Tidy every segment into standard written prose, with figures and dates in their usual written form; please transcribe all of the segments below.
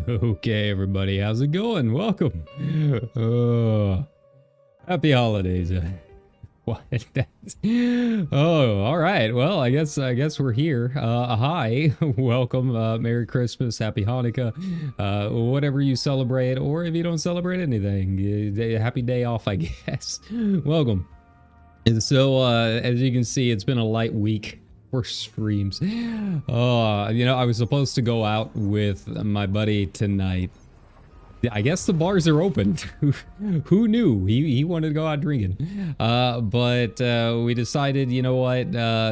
Okay, everybody, how's it going? Welcome. Happy holidays. What? Oh, all right. Well, I guess we're here. Hi, welcome. Merry Christmas, Happy Hanukkah, whatever you celebrate, or if you don't celebrate anything, happy day off, I guess. Welcome. And so, as you can see, it's been a light week for streams. I was supposed to go out with my buddy tonight. I guess the bars are open. Who knew? He wanted to go out drinking. But we decided, you know what?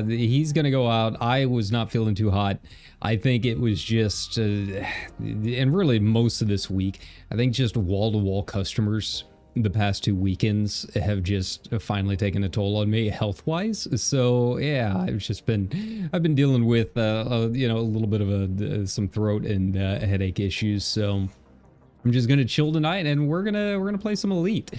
He's going to go out. I was not feeling too hot. I think it was just, and really most of this week, I think just wall-to-wall customers the past 2 weekends have just finally taken a toll on me health-wise. So yeah, I've been dealing with a little bit of some throat and headache issues. So I'm just gonna chill tonight, and we're gonna play some Elite.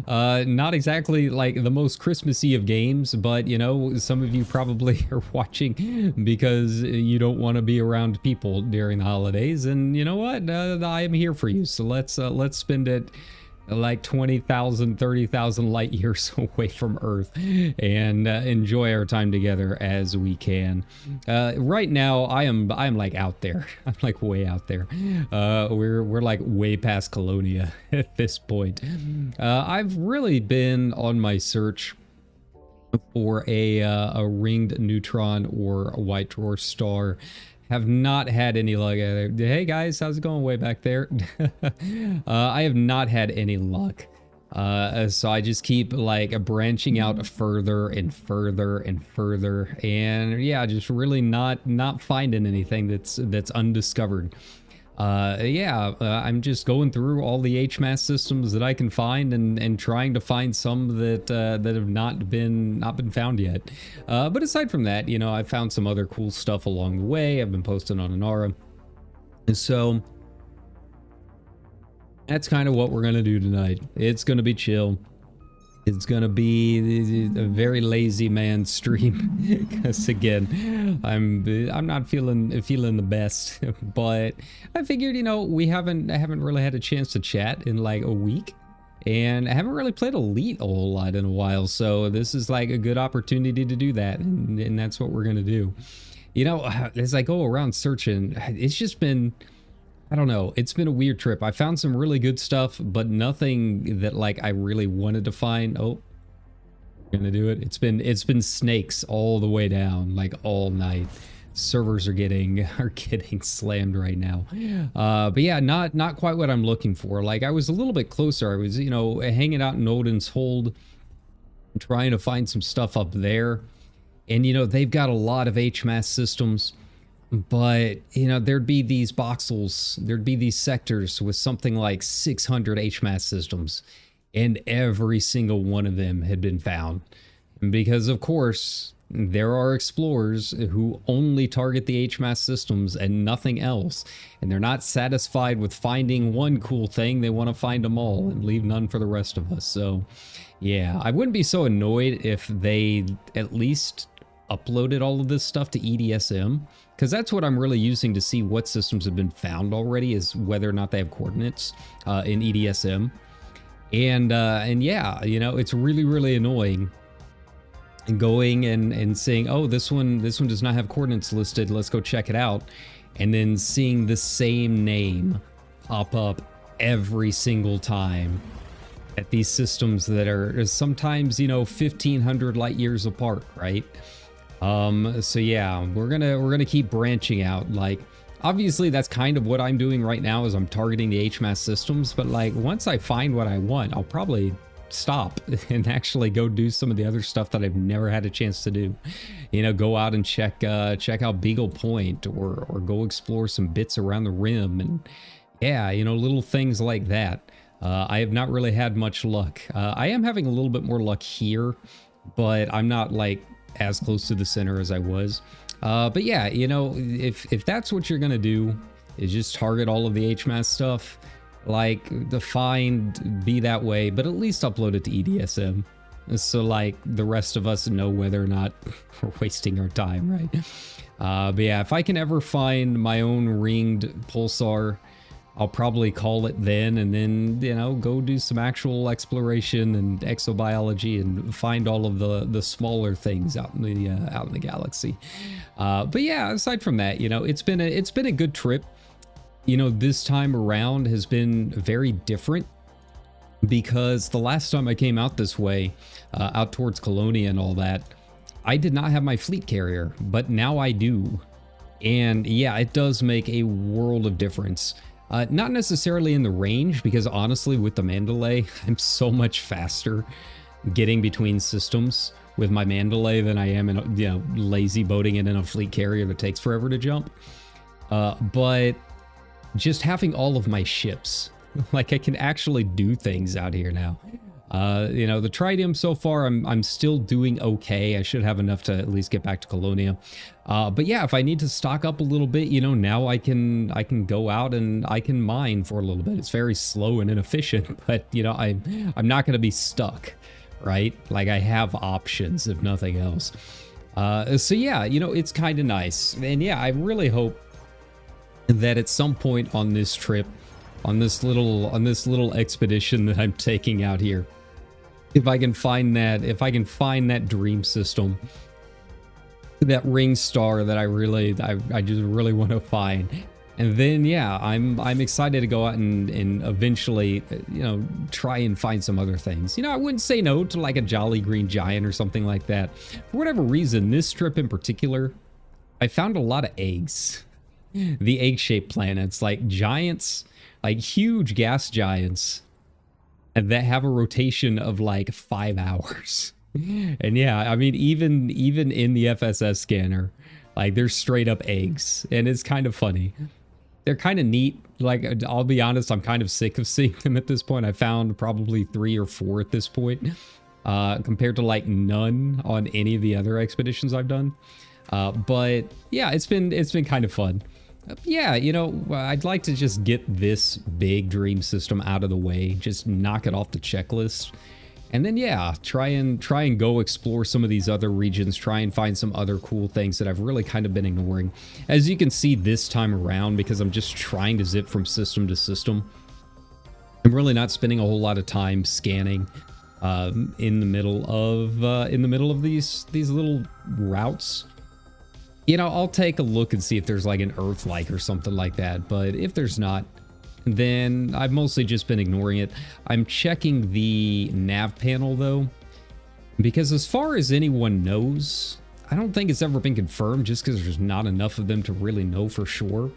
Not exactly like the most Christmassy of games, but you know, some of you probably are watching because you don't want to be around people during the holidays, and you know what? I am here for you. So let's spend it like 20,000, 30,000 light years away from Earth and enjoy our time together as we can. Right now, I'm like out there. I'm like way out there. We're like way past Colonia at this point. I've really been on my search for a ringed neutron or a white dwarf star. Have not had any luck. Hey guys, how's it going way back there? I have not had any luck. So I just keep like branching out further and further and further, and yeah, just really not finding anything that's undiscovered. I'm just going through all the HMAS systems that I can find and trying to find some that have not been found yet. But aside from that, you know, I found some other cool stuff along the way. I've been posting on Inara. And so that's kind of what we're gonna do tonight. It's gonna be chill. It's gonna be a very lazy man stream, because again, I'm not feeling the best. But I figured, you know, I haven't really had a chance to chat in like a week, and I haven't really played Elite a whole lot in a while. So this is like a good opportunity to do that, and that's what we're gonna do. You know, as I go around searching, it's just been, I don't know, it's been a weird trip. I found some really good stuff, but nothing that like I really wanted to find. Oh, gonna do it. It's been snakes all the way down, like all night. Servers are getting slammed right now. But yeah, not quite what I'm looking for. Like I was a little bit closer. I was, you know, hanging out in Odin's Hold, trying to find some stuff up there. And you know, they've got a lot of HMAS systems. But, you know, there'd be these voxels, there'd be these sectors with something like 600 HMAS systems, and every single one of them had been found. Because, of course, there are explorers who only target the HMAS systems and nothing else. And they're not satisfied with finding one cool thing, they want to find them all and leave none for the rest of us. So, yeah, I wouldn't be so annoyed if they at least uploaded all of this stuff to EDSM, because that's what I'm really using to see what systems have been found already, is whether or not they have coordinates in EDSM. And yeah, you know, it's really annoying going and saying, oh, this one does not have coordinates listed, let's go check it out, and then seeing the same name pop up every single time at these systems that are sometimes, you know, 1,500 light years apart, right? So yeah, we're gonna keep branching out. Like Obviously, that's kind of what I'm doing right now is I'm targeting the HMAS systems, but like once I find what I want, I'll probably stop and actually go do some of the other stuff that I've never had a chance to do. You know, go out and check out Beagle Point or go explore some bits around the rim and yeah, you know, little things like that. I have not really had much luck. I am having a little bit more luck here, but I'm not like as close to the center as I was. But yeah, you know, if that's what you're gonna do, is just target all of the HMAS stuff, like the find be that way, but at least upload it to EDSM. So like the rest of us know whether or not we're wasting our time, right? But yeah, if I can ever find my own ringed pulsar, I'll probably call it then, and then, you know, go do some actual exploration and exobiology and find all of the smaller things out in the galaxy. But yeah, aside from that, you know, it's been a good trip. You know, this time around has been very different because the last time I came out this way, out towards Colonia and all that, I did not have my fleet carrier, but now I do. And yeah, it does make a world of difference. Not necessarily in the range, because honestly, with the Mandalay, I'm so much faster getting between systems with my Mandalay than I am in, you know, lazy boating it in a fleet carrier that takes forever to jump. But just having all of my ships, like I can actually do things out here now. You know, the tritium so far, I'm still doing okay. I should have enough to at least get back to Colonia. But yeah, if I need to stock up a little bit, you know, now I can go out and I can mine for a little bit. It's very slow and inefficient, but you know, I'm not going to be stuck, right? Like I have options if nothing else. So yeah, you know, it's kind of nice. And yeah, I really hope that at some point on this trip, on this little expedition that I'm taking out here, if I can find that dream system, that ring star that I just really want to find. And then yeah, I'm excited to go out and eventually, you know, try and find some other things. You know, I wouldn't say no to like a Jolly Green Giant or something like that. For whatever reason, this trip in particular, I found a lot of eggs. The egg-shaped planets, like giants, like huge gas giants, and that have a rotation of like 5 hours. And yeah, I mean, even in the FSS scanner, like they're straight up eggs, and it's kind of funny. They're kind of neat. Like, I'll be honest, I'm kind of sick of seeing them at this point. I found probably 3 or 4 at this point, compared to like none on any of the other expeditions I've done. But yeah, it's been kind of fun. Yeah, you know, I'd like to just get this big dream system out of the way, just knock it off the checklist. And then yeah, try and go explore some of these other regions, try and find some other cool things that I've really kind of been ignoring. As you can see this time around, because I'm just trying to zip from system to system, I'm really not spending a whole lot of time scanning in the middle of these little routes. You know, I'll take a look and see if there's like an Earth-like or something like that, but if there's not, then I've mostly just been ignoring it. I'm checking the nav panel though, because as far as anyone knows, I don't think it's ever been confirmed just because there's not enough of them to really know for sure.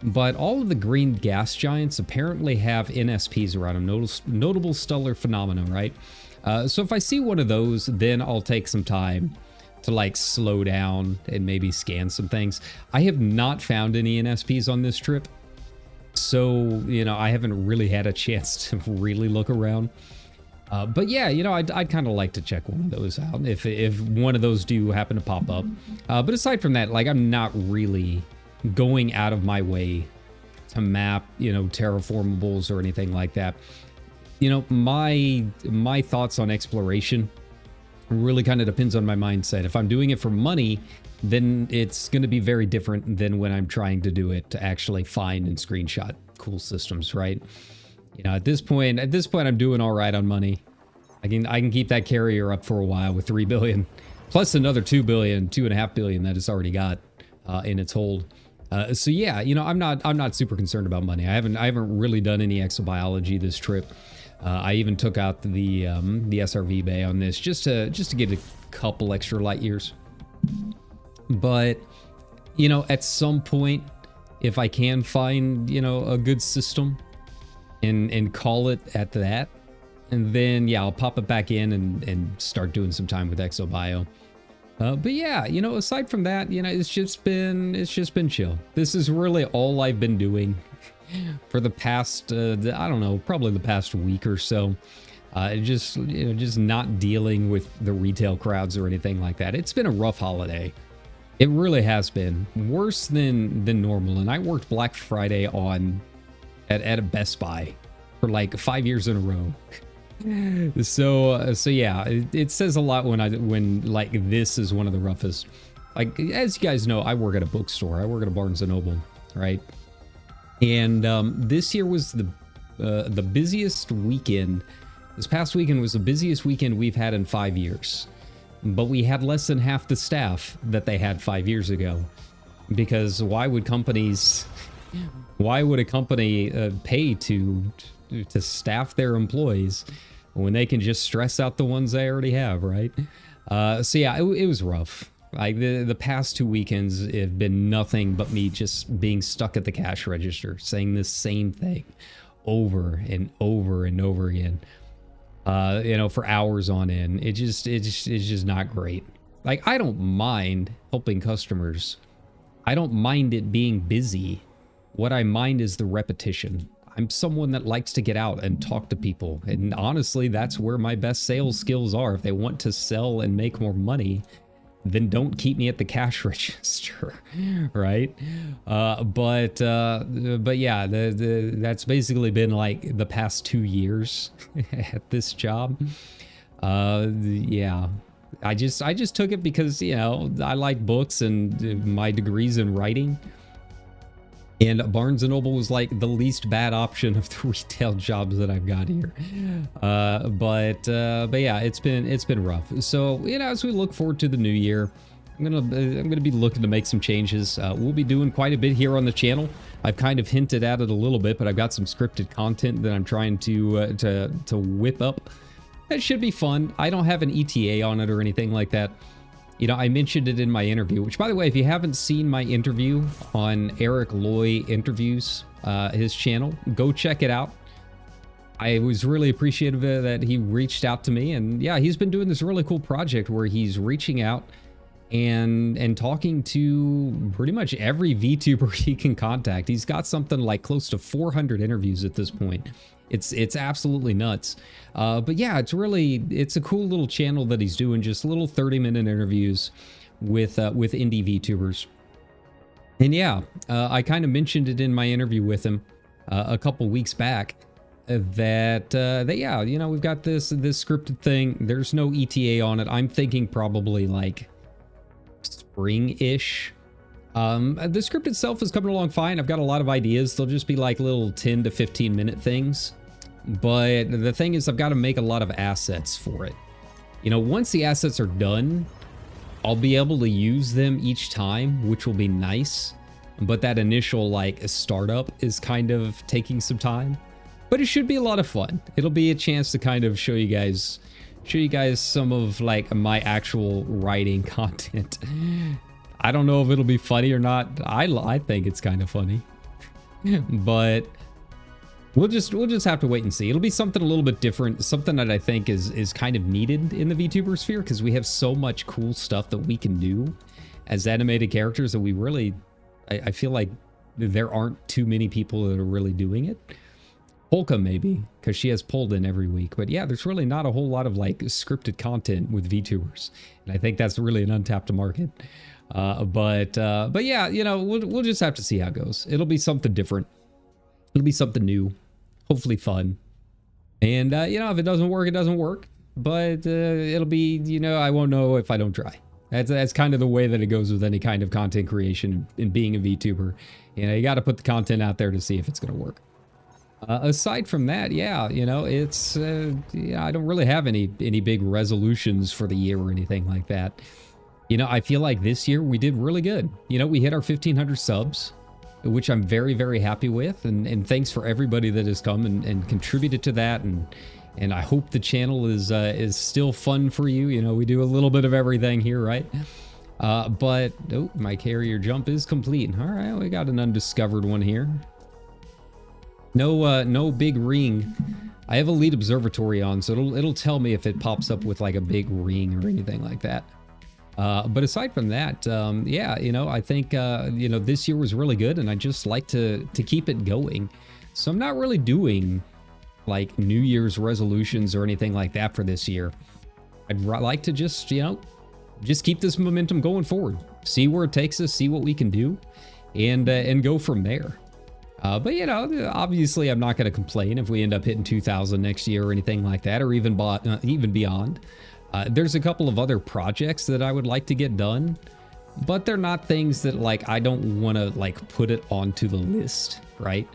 But all of the green gas giants apparently have NSPs around them, notable stellar phenomena, right? So if I see one of those, then I'll take some time to like slow down and maybe scan some things. I have not found any NSPs on this trip, so you know, I haven't really had a chance to really look around. But yeah, you know, I'd kind of like to check one of those out if one of those do happen to pop up. But aside from that, like, I'm not really going out of my way to map, you know, terraformables or anything like that. You know, my thoughts on exploration really kind of depends on my mindset. If I'm doing it for money, then it's going to be very different than when I'm trying to do it to actually find and screenshot cool systems, right? You know, at this point I'm doing all right on money. I can keep that carrier up for a while with 3 billion plus another 2 billion, 2.5 billion that it's already got in its hold. So yeah, you know, I'm not super concerned about money. I haven't really done any exobiology this trip. I even took out the SRV bay on this just to get a couple extra light years. But you know, at some point, if I can find, you know, a good system and call it at that. And then, yeah, I'll pop it back in and start doing some time with ExoBio. But yeah, you know, aside from that, you know, it's just been chill. This is really all I've been doing for the past, I don't know, probably the past week or so. Just, you know, just not dealing with the retail crowds or anything like that. It's been a rough holiday. It really has been worse than normal. And I worked Black Friday at a Best Buy for like 5 years in a row. So yeah, it says a lot when like this is one of the roughest. Like, as you guys know, I work at a bookstore. I work at a Barnes & Noble, right? And this year was the busiest weekend. This past weekend was the busiest weekend we've had in 5 years. But we had less than half the staff that they had 5 years ago. Because why would a company pay to staff their employees when they can just stress out the ones they already have, right? So yeah, it was rough. Like the past 2 weekends have been nothing but me just being stuck at the cash register, saying the same thing over and over and over again. You know, for hours on end. It's just not great. Like, I don't mind helping customers. I don't mind it being busy. What I mind is the repetition. I'm someone that likes to get out and talk to people. And honestly, that's where my best sales skills are. If they want to sell and make more money, then don't keep me at the cash register, right? But yeah, that's basically been like the past 2 years at this job. Yeah, I just took it because, you know, I like books and my degree's in writing. And Barnes & Noble was like the least bad option of the retail jobs that I've got here. But yeah, it's been rough. So, you know, as we look forward to the new year, I'm gonna be looking to make some changes. We'll be doing quite a bit here on the channel. I've kind of hinted at it a little bit, but I've got some scripted content that I'm trying to whip up. It should be fun. I don't have an ETA on it or anything like that. You know, I mentioned it in my interview, which, by the way, if you haven't seen my interview on Eric Loy Interviews, his channel, go check it out. I was really appreciative that he reached out to me. And yeah, he's been doing this really cool project where he's reaching out and talking to pretty much every VTuber he can contact. He's got something like close to 400 interviews at this point. It's absolutely nuts. But yeah, it's a cool little channel that he's doing, just little 30-minute interviews with indie VTubers. And yeah, I kind of mentioned it in my interview with him a couple weeks back that yeah, you know, we've got this scripted thing. There's no ETA on it. I'm thinking probably like spring-ish. The script itself is coming along fine. I've got a lot of ideas. They'll just be like little 10 to 15 minute things. But the thing is, I've got to make a lot of assets for it. You know, once the assets are done, I'll be able to use them each time, which will be nice. But that initial like startup is kind of taking some time. But it should be a lot of fun. It'll be a chance to kind of show you guys some of like my actual writing content. I don't know if it'll be funny or not. I think it's kind of funny. But we'll just have to wait and see. It'll be something a little bit different, something that I think is kind of needed in the VTuber sphere, because we have so much cool stuff that we can do as animated characters that we really, I feel like there aren't too many people that are really doing it. Polka maybe, because she has pulled in every week. But yeah, there's really not a whole lot of like scripted content with VTubers. And I think that's really an untapped market. But yeah, you know, we'll just have to see how it goes. It'll be something different. It'll be something new, hopefully fun. And, you know, if it doesn't work, it doesn't work. But it'll be, you know, I won't know if I don't try. That's kind of the way that it goes with any kind of content creation and being a VTuber. You know, you got to put the content out there to see if it's going to work. Aside from that, yeah, you know, it's, yeah, I don't really have any big resolutions for the year or anything like that. You know, I feel like this year we did really good. You know, we hit our 1,500 subs, which I'm very, very happy with. And thanks for everybody that has come and contributed to that. And I hope the channel is still fun for you. You know, we do a little bit of everything here, right? But oh, my carrier jump is complete. All right, we got an undiscovered one here. No big ring. I have a lead observatory on, so it'll tell me if it pops up with like a big ring or anything like that. But aside from that, yeah, you know, I think you know, this year was really good, and I just like to keep it going. So I'm not really doing like New Year's resolutions or anything like that for this year. I'd like to just, you know, just keep this momentum going forward, see where it takes us, see what we can do, and go from there. But you know, obviously I'm not going to complain if we end up hitting 2,000 next year or anything like that, or even beyond. There's a couple of other projects that I would like to get done, but they're not things that like I don't want to like put it onto the list, right?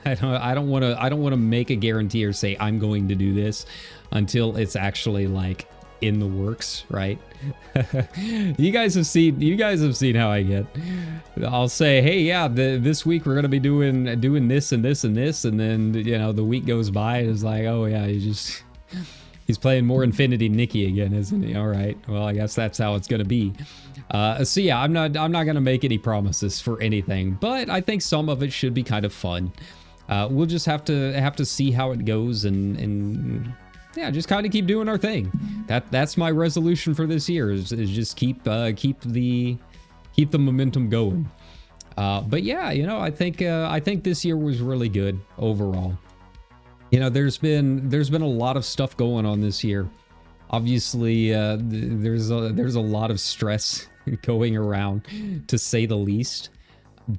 I don't want to make a guarantee or say I'm going to do this until it's actually like in the works, right? You guys have seen how I get. I'll say, hey, yeah, this week we're gonna be doing this and this and this, and then you know the week goes by and it's like, oh yeah, he's playing more Infinity Nikki again, isn't he? All right, well I guess that's how it's gonna be. So yeah, I'm not gonna make any promises for anything, but I think some of it should be kind of fun. We'll just have to see how it goes and yeah, just kind of keep doing our thing. That's my resolution for this year is just keep the momentum going. But yeah, you know, I think this year was really good overall. You know, there's been a lot of stuff going on this year. Obviously, there's a lot of stress going around, to say the least.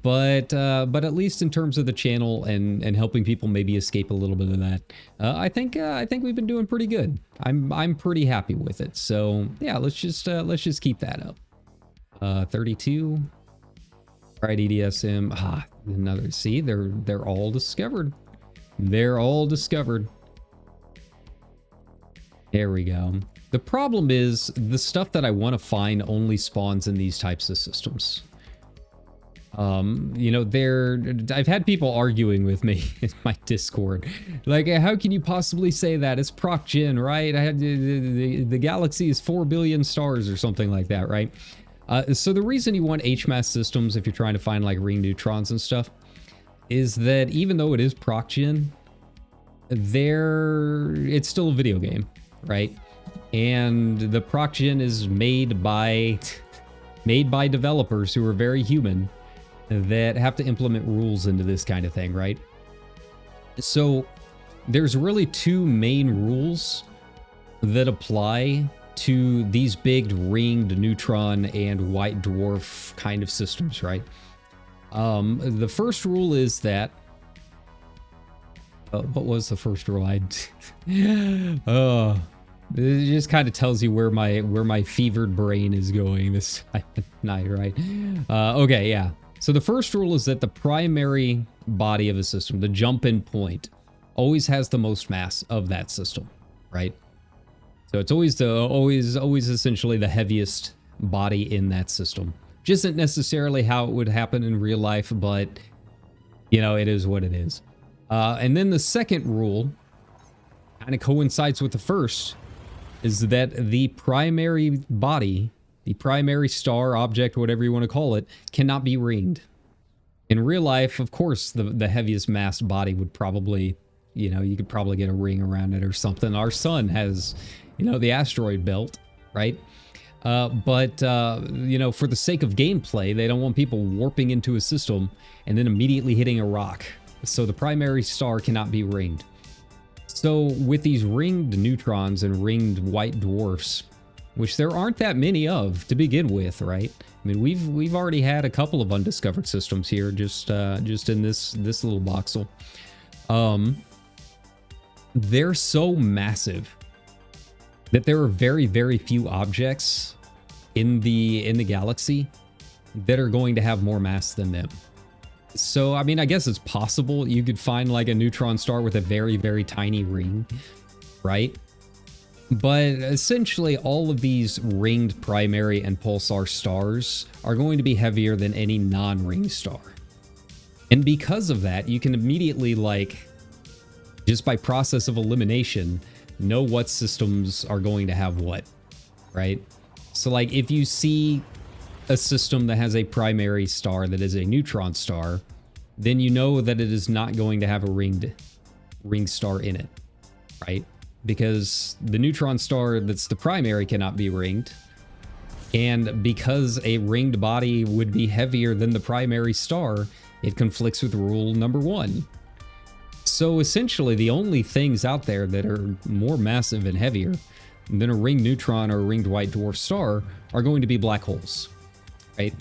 But at least in terms of the channel and helping people maybe escape a little bit of that, I think we've been doing pretty good. I'm pretty happy with it. So yeah, let's just keep that up. 32. All right, EDSM. Another. See, they're all discovered. They're all discovered. There we go. The problem is the stuff that I want to find only spawns in these types of systems. You know, I've had people arguing with me in my Discord. Like, how can you possibly say that? It's proc gen, right? I had the galaxy is 4 billion stars or something like that, right? So the reason you want HMAS systems, if you're trying to find like ring neutrons and stuff, is that even though it is proc gen, it's still a video game, right? And the proc gen is made by developers who are very human, that have to implement rules into this kind of thing, right? So there's really two main rules that apply to these big ringed neutron and white dwarf kind of systems, right? The first rule is that what was the first rule? It just kind of tells you where my fevered brain is going this night, right? Okay, yeah. So the first rule is that the primary body of a system, the jump-in point, always has the most mass of that system, right? So it's always essentially the heaviest body in that system. Which isn't necessarily how it would happen in real life, but you know, it is what it is. And then the second rule kind of coincides with the first, is that the primary body, the primary star, object, whatever you want to call it, cannot be ringed. In real life, of course, the heaviest massed body would probably, you know, you could probably get a ring around it or something. Our sun has, you know, the asteroid belt, right? But you know, for the sake of gameplay, they don't want people warping into a system and then immediately hitting a rock. So the primary star cannot be ringed. So with these ringed neutrons and ringed white dwarfs, which there aren't that many of to begin with, right? I mean, we've already had a couple of undiscovered systems here, just in this little voxel. They're so massive that there are very, very few objects in the galaxy that are going to have more mass than them. So, I mean, I guess it's possible you could find like a neutron star with a very, very tiny ring, right? But essentially, all of these ringed primary and pulsar stars are going to be heavier than any non-ringed star. And because of that, you can immediately, like, just by process of elimination, know what systems are going to have what, right? So, like, if you see a system that has a primary star that is a neutron star, then you know that it is not going to have a ring star in it, right? Because the neutron star that's the primary cannot be ringed. And because a ringed body would be heavier than the primary star, it conflicts with rule number 1. So essentially, the only things out there that are more massive and heavier than a ringed neutron or a ringed white dwarf star are going to be black holes, right?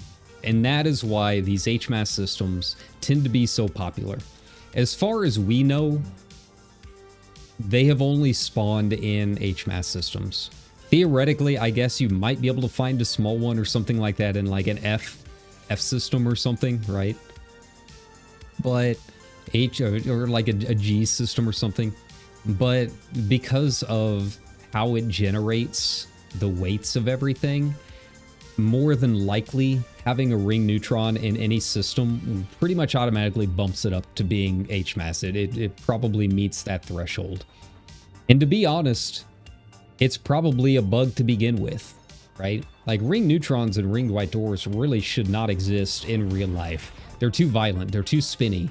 And that is why these HMAS systems tend to be so popular. As far as we know, they have only spawned in HMAS systems. Theoretically, I guess you might be able to find a small one or something like that in like an F system or something, right? But or like a G system or something. But because of how it generates the weights of everything, more than likely having a ring neutron in any system pretty much automatically bumps it up to being HMAS. It probably meets that threshold. And to be honest, it's probably a bug to begin with, right? Like ring neutrons and ringed white dwarfs really should not exist in real life. They're too violent, they're too spinny.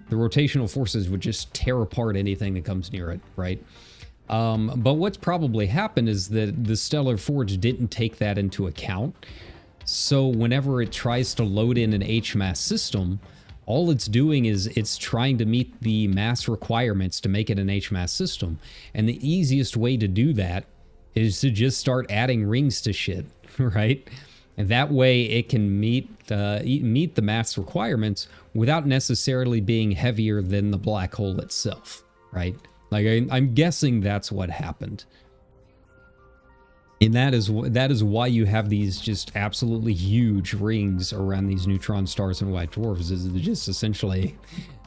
The rotational forces would just tear apart anything that comes near it, right? But what's probably happened is that the Stellar Forge didn't take that into account. So whenever it tries to load in an HMAS system, all it's doing is it's trying to meet the mass requirements to make it an HMAS system. And the easiest way to do that is to just start adding rings to shit, right? And that way it can meet the mass requirements without necessarily being heavier than the black hole itself, right? Like I'm guessing that's what happened. And that is why you have these just absolutely huge rings around these neutron stars and white dwarfs. Is just essentially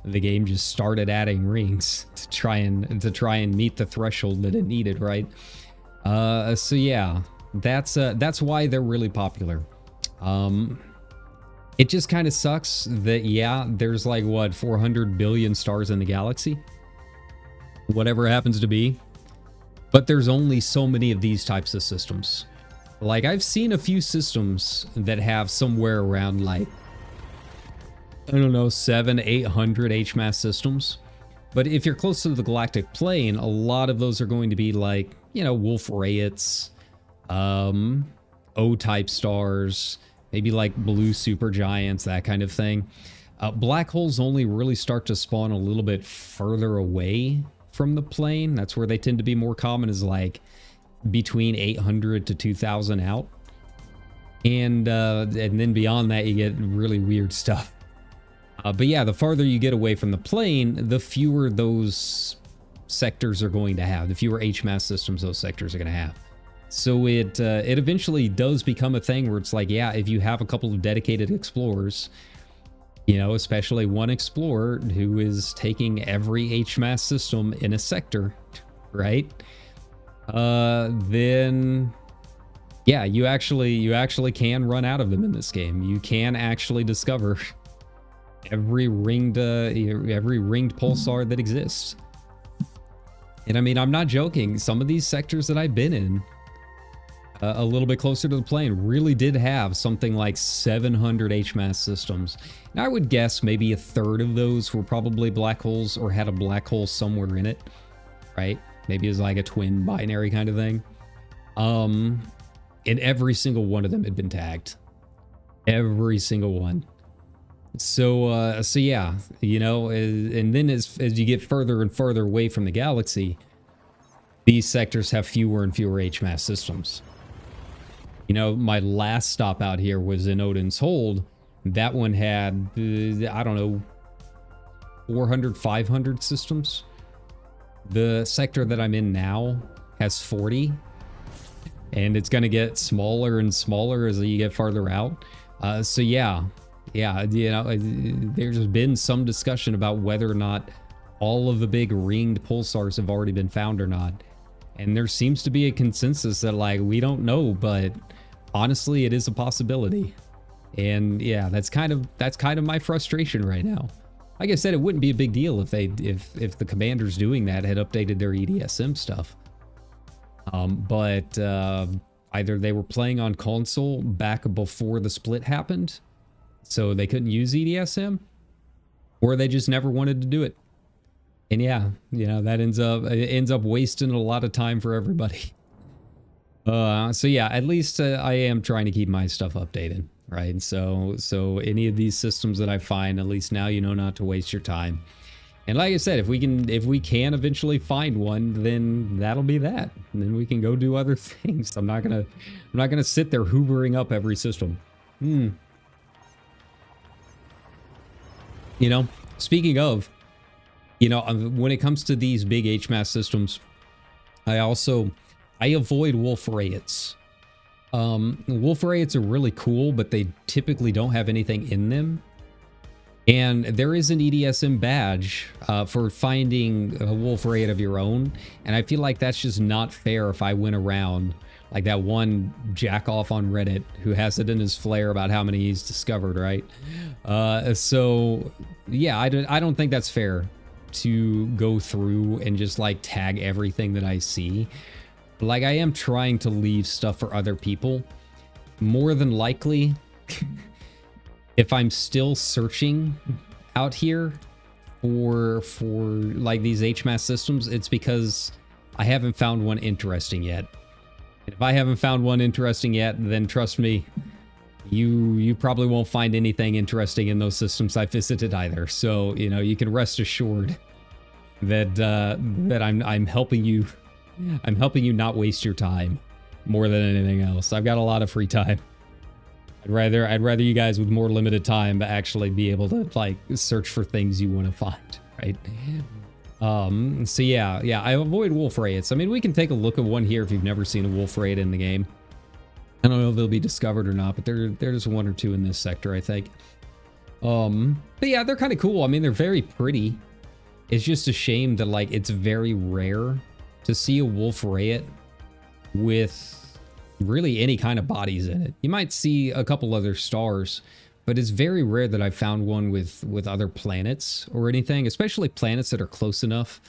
the game just started adding rings to try and meet the threshold that it needed, right? So yeah, that's why they're really popular. It just kind of sucks that, yeah, there's like what, 400 billion stars in the galaxy, whatever it happens to be. But there's only so many of these types of systems. Like I've seen a few systems that have somewhere around like, I don't know, 700-800 HMAS systems. But if you're close to the galactic plane, a lot of those are going to be like, you know, Wolf Rayets, O-type stars, maybe like blue supergiants, that kind of thing. Black holes only really start to spawn a little bit further away from the plane. That's where they tend to be more common, is like between 800 to 2000 out. And then beyond that, you get really weird stuff. But yeah, the farther you get away from the plane, the fewer those sectors are going to have. The fewer HMAS systems those sectors are going to have. So it eventually does become a thing where it's like, yeah, if you have a couple of dedicated explorers, you know, especially one explorer who is taking every HMAS system in a sector, right? Then yeah, you actually can run out of them in this game. You can actually discover every ringed pulsar that exists. And I mean, I'm not joking. Some of these sectors that I've been in, a little bit closer to the plane, really did have something like 700 HMAS systems. And I would guess maybe a third of those were probably black holes or had a black hole somewhere in it, right? Maybe it's like a twin binary kind of thing. And every single one of them had been tagged. Every single one. So yeah, you know, and then as you get further and further away from the galaxy, these sectors have fewer and fewer HMAS systems. You know, my last stop out here was in Odin's Hold. That one had, I don't know, 400, 500 systems. The sector that I'm in now has 40. And it's going to get smaller and smaller as you get farther out. So yeah, you know, there's been some discussion about whether or not all of the big ringed pulsars have already been found or not. And there seems to be a consensus that, like, we don't know, but honestly, it is a possibility. And yeah, that's kind of my frustration right now. Like I said, it wouldn't be a big deal if the commanders doing that had updated their EDSM stuff. But I either they were playing on console back before the split happened, so they couldn't use EDSM, or they just never wanted to do it. And yeah, you know, that ends up wasting a lot of time for everybody. So yeah, at least I am trying to keep my stuff updated, right? So any of these systems that I find, at least now you know not to waste your time. And like I said, if we can eventually find one, then that'll be that. And then we can go do other things. I'm not gonna sit there hoovering up every system. You know, speaking of, you know, when it comes to these big HMAS systems, I avoid Wolf-Rayets. Wolf-Rayets are really cool, but they typically don't have anything in them. And there is an EDSM badge for finding a Wolf-Rayet of your own. And I feel like that's just not fair if I went around like that one jack-off on Reddit who has it in his flare about how many he's discovered, right? So, yeah, I don't think that's fair to go through and just like tag everything that I see. Like, I am trying to leave stuff for other people. More than likely, if I'm still searching out here for like these HMAS systems, it's because I haven't found one interesting yet. And if I haven't found one interesting yet, then trust me, you probably won't find anything interesting in those systems I visited either. So, you know, you can rest assured that that I'm helping you. I'm helping you not waste your time more than anything else. I've got a lot of free time. I'd rather you guys with more limited time actually be able to like search for things you want to find, right? So yeah, I avoid Wolf-Rayets. I mean, we can take a look at one here if you've never seen a Wolf-Rayet in the game. I don't know if they'll be discovered or not, but there's one or two in this sector, I think. But yeah, they're kind of cool. I mean, they're very pretty. It's just a shame that like it's very rare to see a Wolf-Rayet with really any kind of bodies in it. You might see a couple other stars, but it's very rare that I've found one with other planets or anything, especially planets that are close enough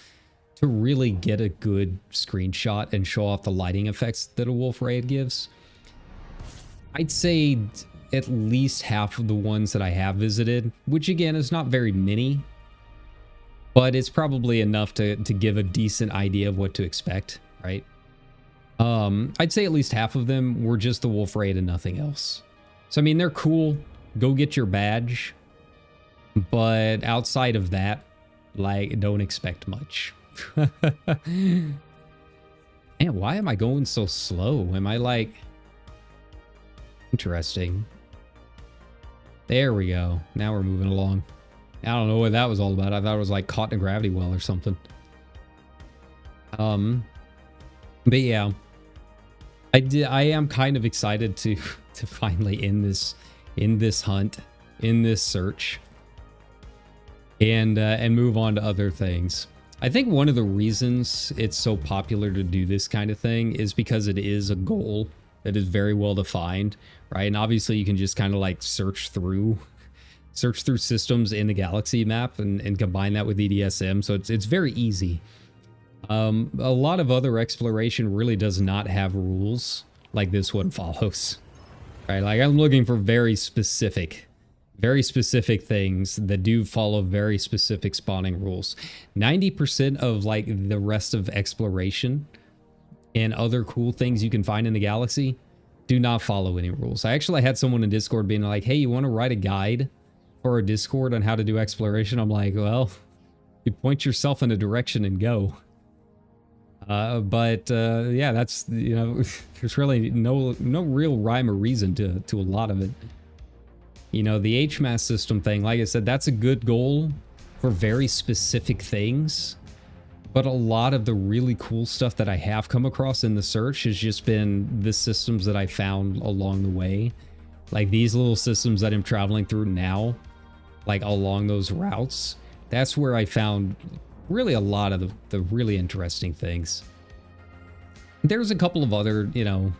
to really get a good screenshot and show off the lighting effects that a Wolf-Rayet gives. I'd say at least half of the ones that I have visited, which again is not very many, but it's probably enough to give a decent idea of what to expect, right? I'd say at least half of them were just the Wolf-Rayet and nothing else. So, I mean, they're cool. Go get your badge. But outside of that, like, don't expect much. Man, why am I going so slow? Am I like... Interesting. There we go. Now we're moving along. I don't know what that was all about. I thought it was like caught in a gravity well or something. But yeah, I am kind of excited to finally end this hunt, in this search, and move on to other things. I think one of the reasons it's so popular to do this kind of thing is because it is a goal that is very well defined, right? And obviously you can just kind of like search through systems in the galaxy map and combine that with EDSM. So it's very easy. A lot of other exploration really does not have rules like this one follows, right? Like I'm looking for very specific things that do follow very specific spawning rules. 90% of like the rest of exploration and other cool things you can find in the galaxy do not follow any rules. I actually had someone in Discord being like, hey, you want to write a guide for a Discord on how to do exploration? I'm like, well, you point yourself in a direction and go. Yeah, that's, you know, there's really no real rhyme or reason to a lot of it. You know, the HMAS system thing, like I said, that's a good goal for very specific things. But a lot of the really cool stuff that I have come across in the search has just been the systems that I found along the way. Like these little systems that I'm traveling through now, like along those routes, that's where I found really a lot of the really interesting things. There's a couple of other, you know,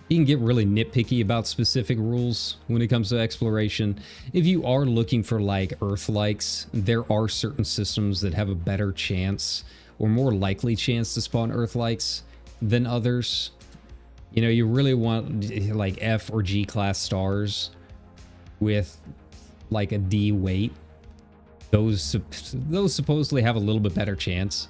you can get really nitpicky about specific rules when it comes to exploration. If you are looking for like Earth-likes, there are certain systems that have a better chance or more likely chance to spawn Earth-likes than others. You know, you really want like F or G class stars with like a D weight. Those supposedly have a little bit better chance.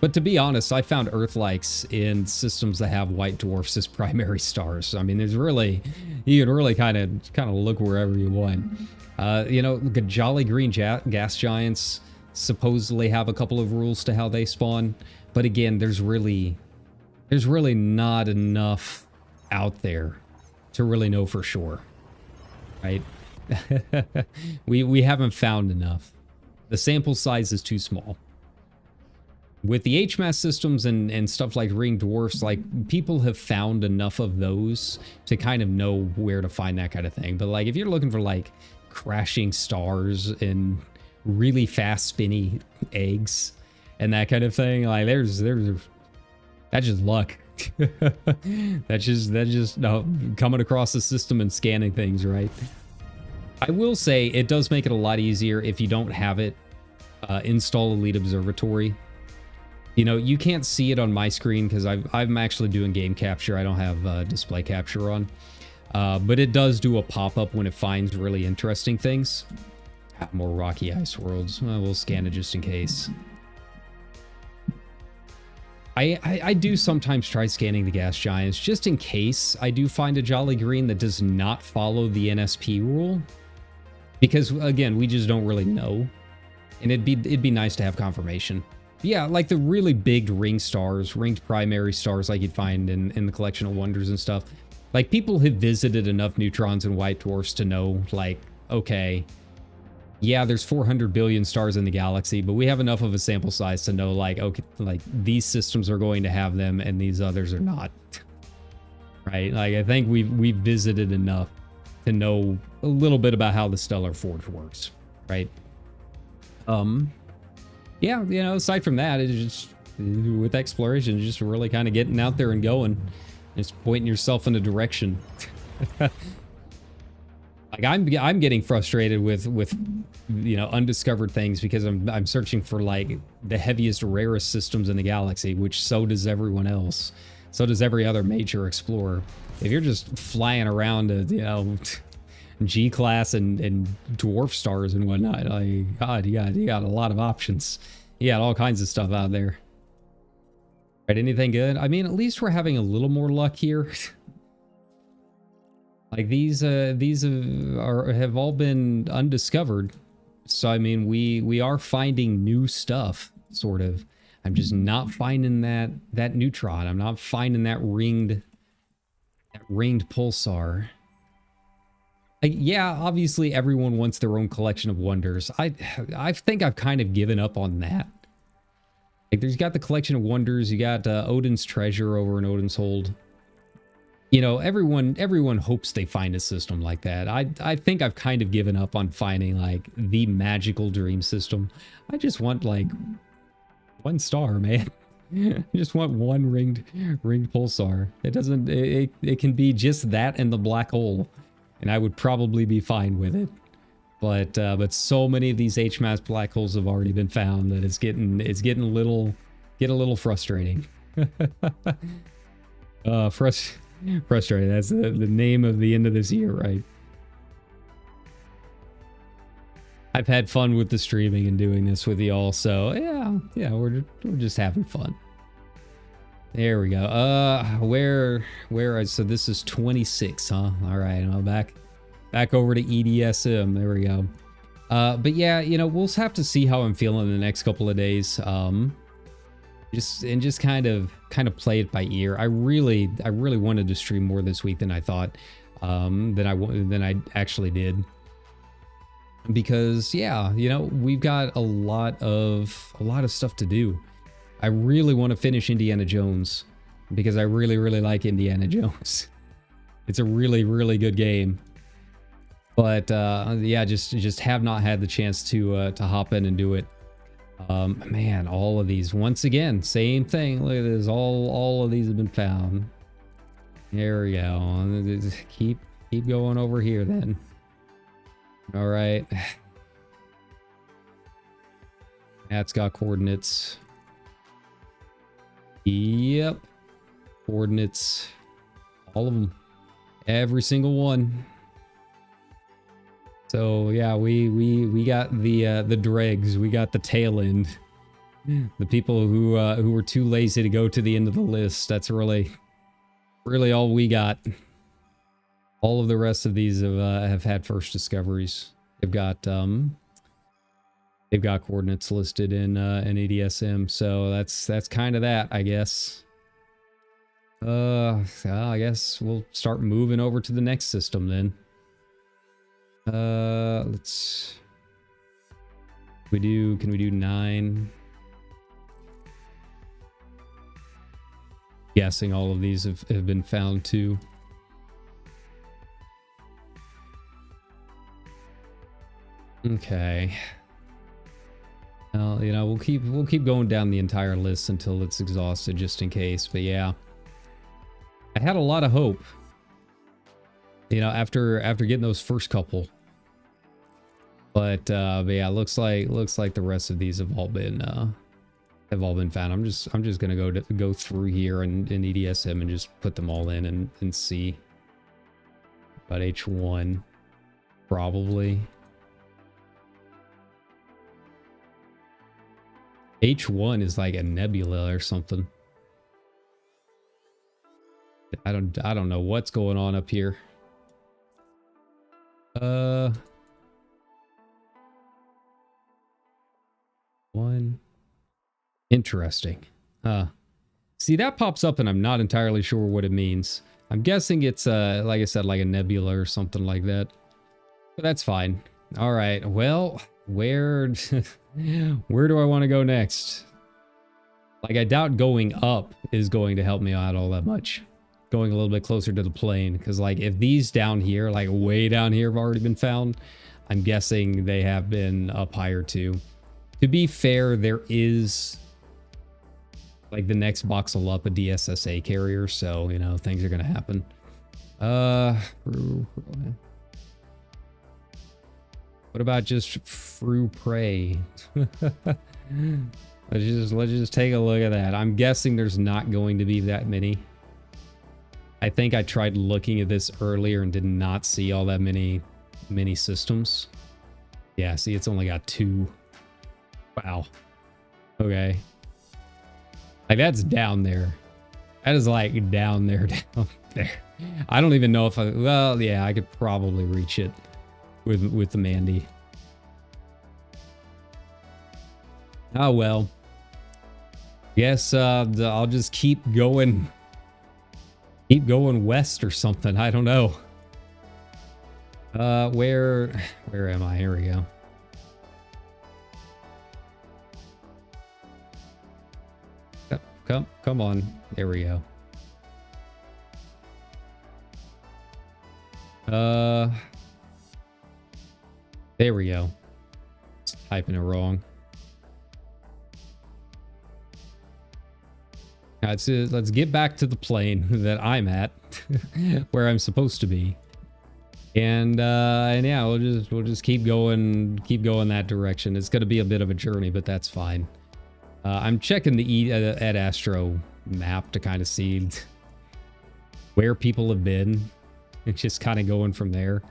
But to be honest, I found Earth-likes in systems that have white dwarfs as primary stars. I mean, there's really, you can really kind of look wherever you want. You know, the jolly green gas giants supposedly have a couple of rules to how they spawn, but again, there's really not enough out there to really know for sure, right? we haven't found enough. The sample size is too small. With the HMAS systems and stuff like ring dwarfs, like people have found enough of those to kind of know where to find that kind of thing. But like if you're looking for like crashing stars and really fast spinny eggs and that kind of thing, like there's that's just luck. that's just no, coming across the system and scanning things, right? I will say it does make it a lot easier if you don't have it install Elite Observatory. You know, you can't see it on my screen because I'm actually doing game capture. I don't have display capture on. But it does do a pop-up when it finds really interesting things. More rocky ice worlds. Well, we'll scan it just in case. I do sometimes try scanning the gas giants just in case I do find a jolly green that does not follow the NSP rule. Because, again, we just don't really know. And it'd be nice to have confirmation. Yeah, like the really big ring stars, ringed primary stars like you'd find in the Collection of Wonders and stuff. Like, people have visited enough neutrons and white dwarfs to know, like, okay, yeah, there's 400 billion stars in the galaxy, but we have enough of a sample size to know, like, okay, like, these systems are going to have them and these others are not. Right? Like, I think we've visited enough to know a little bit about how the Stellar Forge works, right? Yeah, you know, aside from that, it's just, with exploration, just really kind of getting out there and going. Just pointing yourself in a direction. Like, I'm getting frustrated with, you know, undiscovered things because I'm searching for, like, the heaviest, rarest systems in the galaxy, which so does everyone else. So does every other major explorer. If you're just flying around to, you know, G-class and dwarf stars and whatnot, like, God, you got a lot of options. You got all kinds of stuff out there. Right, anything good? I mean, at least we're having a little more luck here. Like these have all been undiscovered. So I mean, we are finding new stuff, sort of. I'm just not finding that neutron. I'm not finding that ringed pulsar. Yeah, obviously everyone wants their own collection of wonders. I think I've kind of given up on that. Like, there's got the collection of wonders. You got Odin's treasure over in Odin's Hold. You know, everyone hopes they find a system like that. I think I've kind of given up on finding like the magical dream system. I just want like one star, man. I just want one ringed pulsar. It doesn't. It can be just that and the black hole, and I would probably be fine with it. But so many of these HMAS black holes have already been found that it's getting a little frustrating. Frustrating. That's the name of the end of this year, right? I've had fun with the streaming and doing this with y'all, so yeah, we're just having fun. There we go. So this is 26, huh? All right, I'm back over to EDSM. There we go. But yeah, you know, we'll have to see how I'm feeling in the next couple of days. Just kind of play it by ear. I really wanted to stream more this week than I thought, than I actually did. Because yeah, you know, we've got a lot of stuff to do. I really want to finish Indiana Jones because I really like Indiana Jones. It's a really good game. But yeah, just have not had the chance to hop in and do it. Man, all of these, once again, same thing. Look at this, all of these have been found. There we go. Keep going over here then. All right. That's got coordinates. Yep. Coordinates All of them. Every single one. So yeah, we got the dregs. We got the tail end. The people who were too lazy to go to the end of the list. That's really all we got. All of the rest of these have had first discoveries. They've got coordinates listed in ADSM, so that's kind of that, I guess. I guess we'll start moving over to the next system then. Let's. Can we do 9? Guessing all of these have been found too. Okay. Well, you know, we'll keep going down the entire list until it's exhausted, just in case. But yeah, I had a lot of hope. You know, after getting those first couple. But yeah, looks like the rest of these have all been found. I'm just gonna go through here in EDSM and just put them all in and see. About H1, probably. H1 is like a nebula or something. I don't know what's going on up here. One. Interesting. See, that pops up and I'm not entirely sure what it means. I'm guessing it's like I said, like a nebula or something like that. But that's fine. All right. Well, where do I want to go next? Like, I doubt going up is going to help me out all that much. Going a little bit closer to the plane, because like if these down here, like way down here, have already been found, I'm guessing they have been up higher too. To be fair, there is like the next box will up a DSSA carrier, so you know things are gonna happen. What about just Fru Prey? let's just take a look at that. I'm guessing there's not going to be that many. I think I tried looking at this earlier and did not see all that many systems. Yeah, see, it's only got 2. Wow. Okay. Like, that's down there. That is like down there. I don't even know if well, yeah, I could probably reach it with the Mandy. Oh well. Guess I'll just keep going west or something. I don't know. Where am I? Here we go. Come on. There we go. There we go. Just typing it wrong. Let's get back to the plane that I'm at, where I'm supposed to be, and yeah, we'll just keep going that direction. It's gonna be a bit of a journey, but that's fine. I'm checking the Ed Astro map to kind of see where people have been, and just kind of going from there.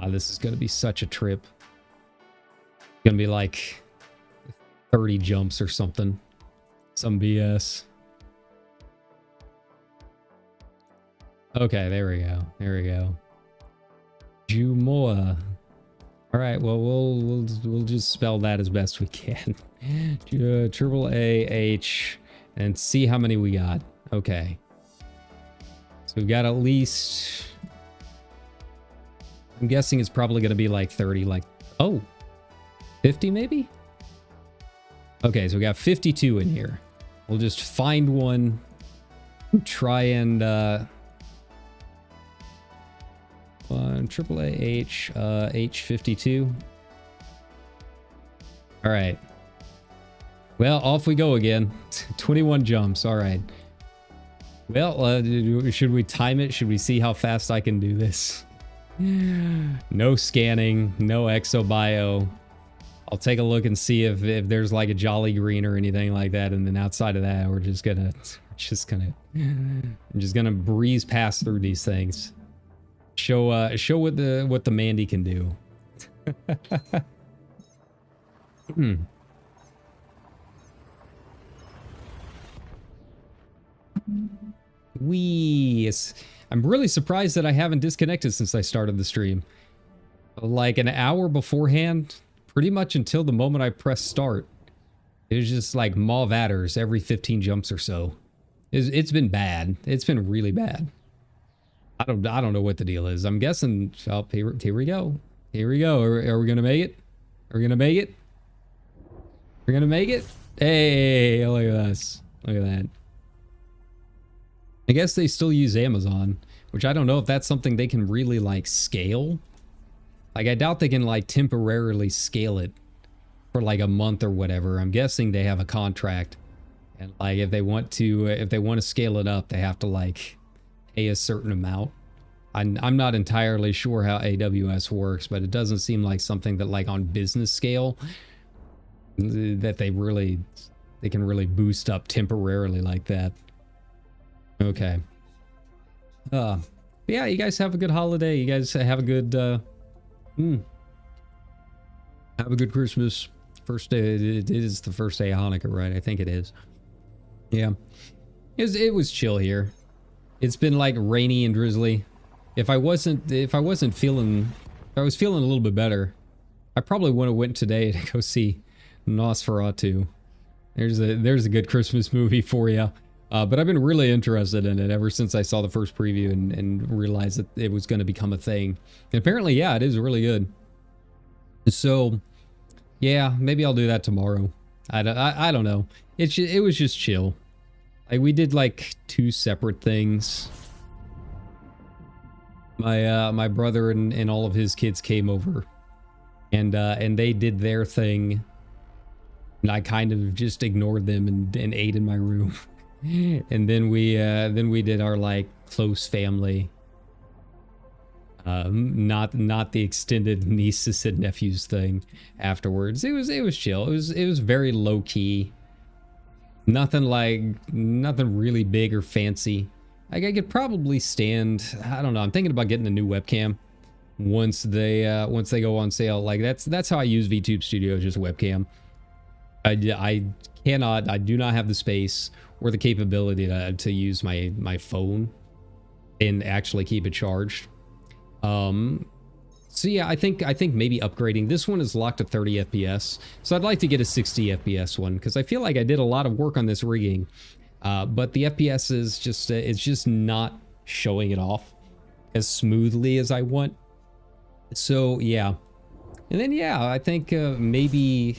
This is gonna be such a trip. It's gonna be like 30 jumps or something. Some BS. Okay, there we go. There we go. Jumoa. All right, well, we'll just spell that as best we can. Triple A H and see how many we got. Okay. So we've got at least, I'm guessing it's probably going to be like 30, like, oh, 50 maybe? Okay, so we got 52 in here. We'll just find one, try and AAH H52. All right. Well, off we go again. 21 jumps. All right. Well, should we time it? Should we see how fast I can do this? No scanning, no exobio. I'll take a look and see if there's like a Jolly Green or anything like that, and then outside of that, we're just gonna breeze past through these things. Show what the Mandy can do. I'm really surprised that I haven't disconnected since I started the stream. Like an hour beforehand, pretty much until the moment I press start, it was just like mauve adders every 15 jumps or so. It's been bad. It's been really bad. I don't know what the deal is. I'm guessing. Oh, here we go. Here we go. Are we gonna make it? Are we gonna make it? We're gonna make it. Hey, look at this. Look at that. I guess they still use Amazon, which I don't know if that's something they can really like scale. Like I doubt they can like temporarily scale it for like a month or whatever. I'm guessing they have a contract, and like if they want to scale it up, they have to like pay a certain amount. I'm not entirely sure how AWS works, but it doesn't seem like something that like on business scale that they can really boost up temporarily like that. Okay. Yeah, you guys have a good holiday. You guys have a good have a good Christmas. First day, it is the first day of Hanukkah, right? I think it is. Yeah. It was chill here. It's been like rainy and drizzly. If I was feeling a little bit better, I probably would have went today to go see Nosferatu. There's a good Christmas movie for you. But I've been really interested in it ever since I saw the first preview and realized that it was going to become a thing. And apparently, yeah, it is really good. So, yeah, maybe I'll do that tomorrow. I don't know. It was just chill. Like we did like 2 separate things. My brother and all of his kids came over, and they did their thing, and I kind of just ignored them and ate in my room. And then we did our like close family, not the extended nieces and nephews thing afterwards. It was chill. It was very low key. Nothing really big or fancy. Like I could probably stand. I don't know. I'm thinking about getting a new webcam once they go on sale. Like that's how I use VTube Studio, just webcam. I do not have the space or the capability to use my phone and actually keep it charged. So yeah, I think maybe upgrading. This one is locked to 30 FPS, so I'd like to get a 60 FPS one because I feel like I did a lot of work on this rigging, but the FPS is just it's just not showing it off as smoothly as I want. So yeah, and then yeah, I think maybe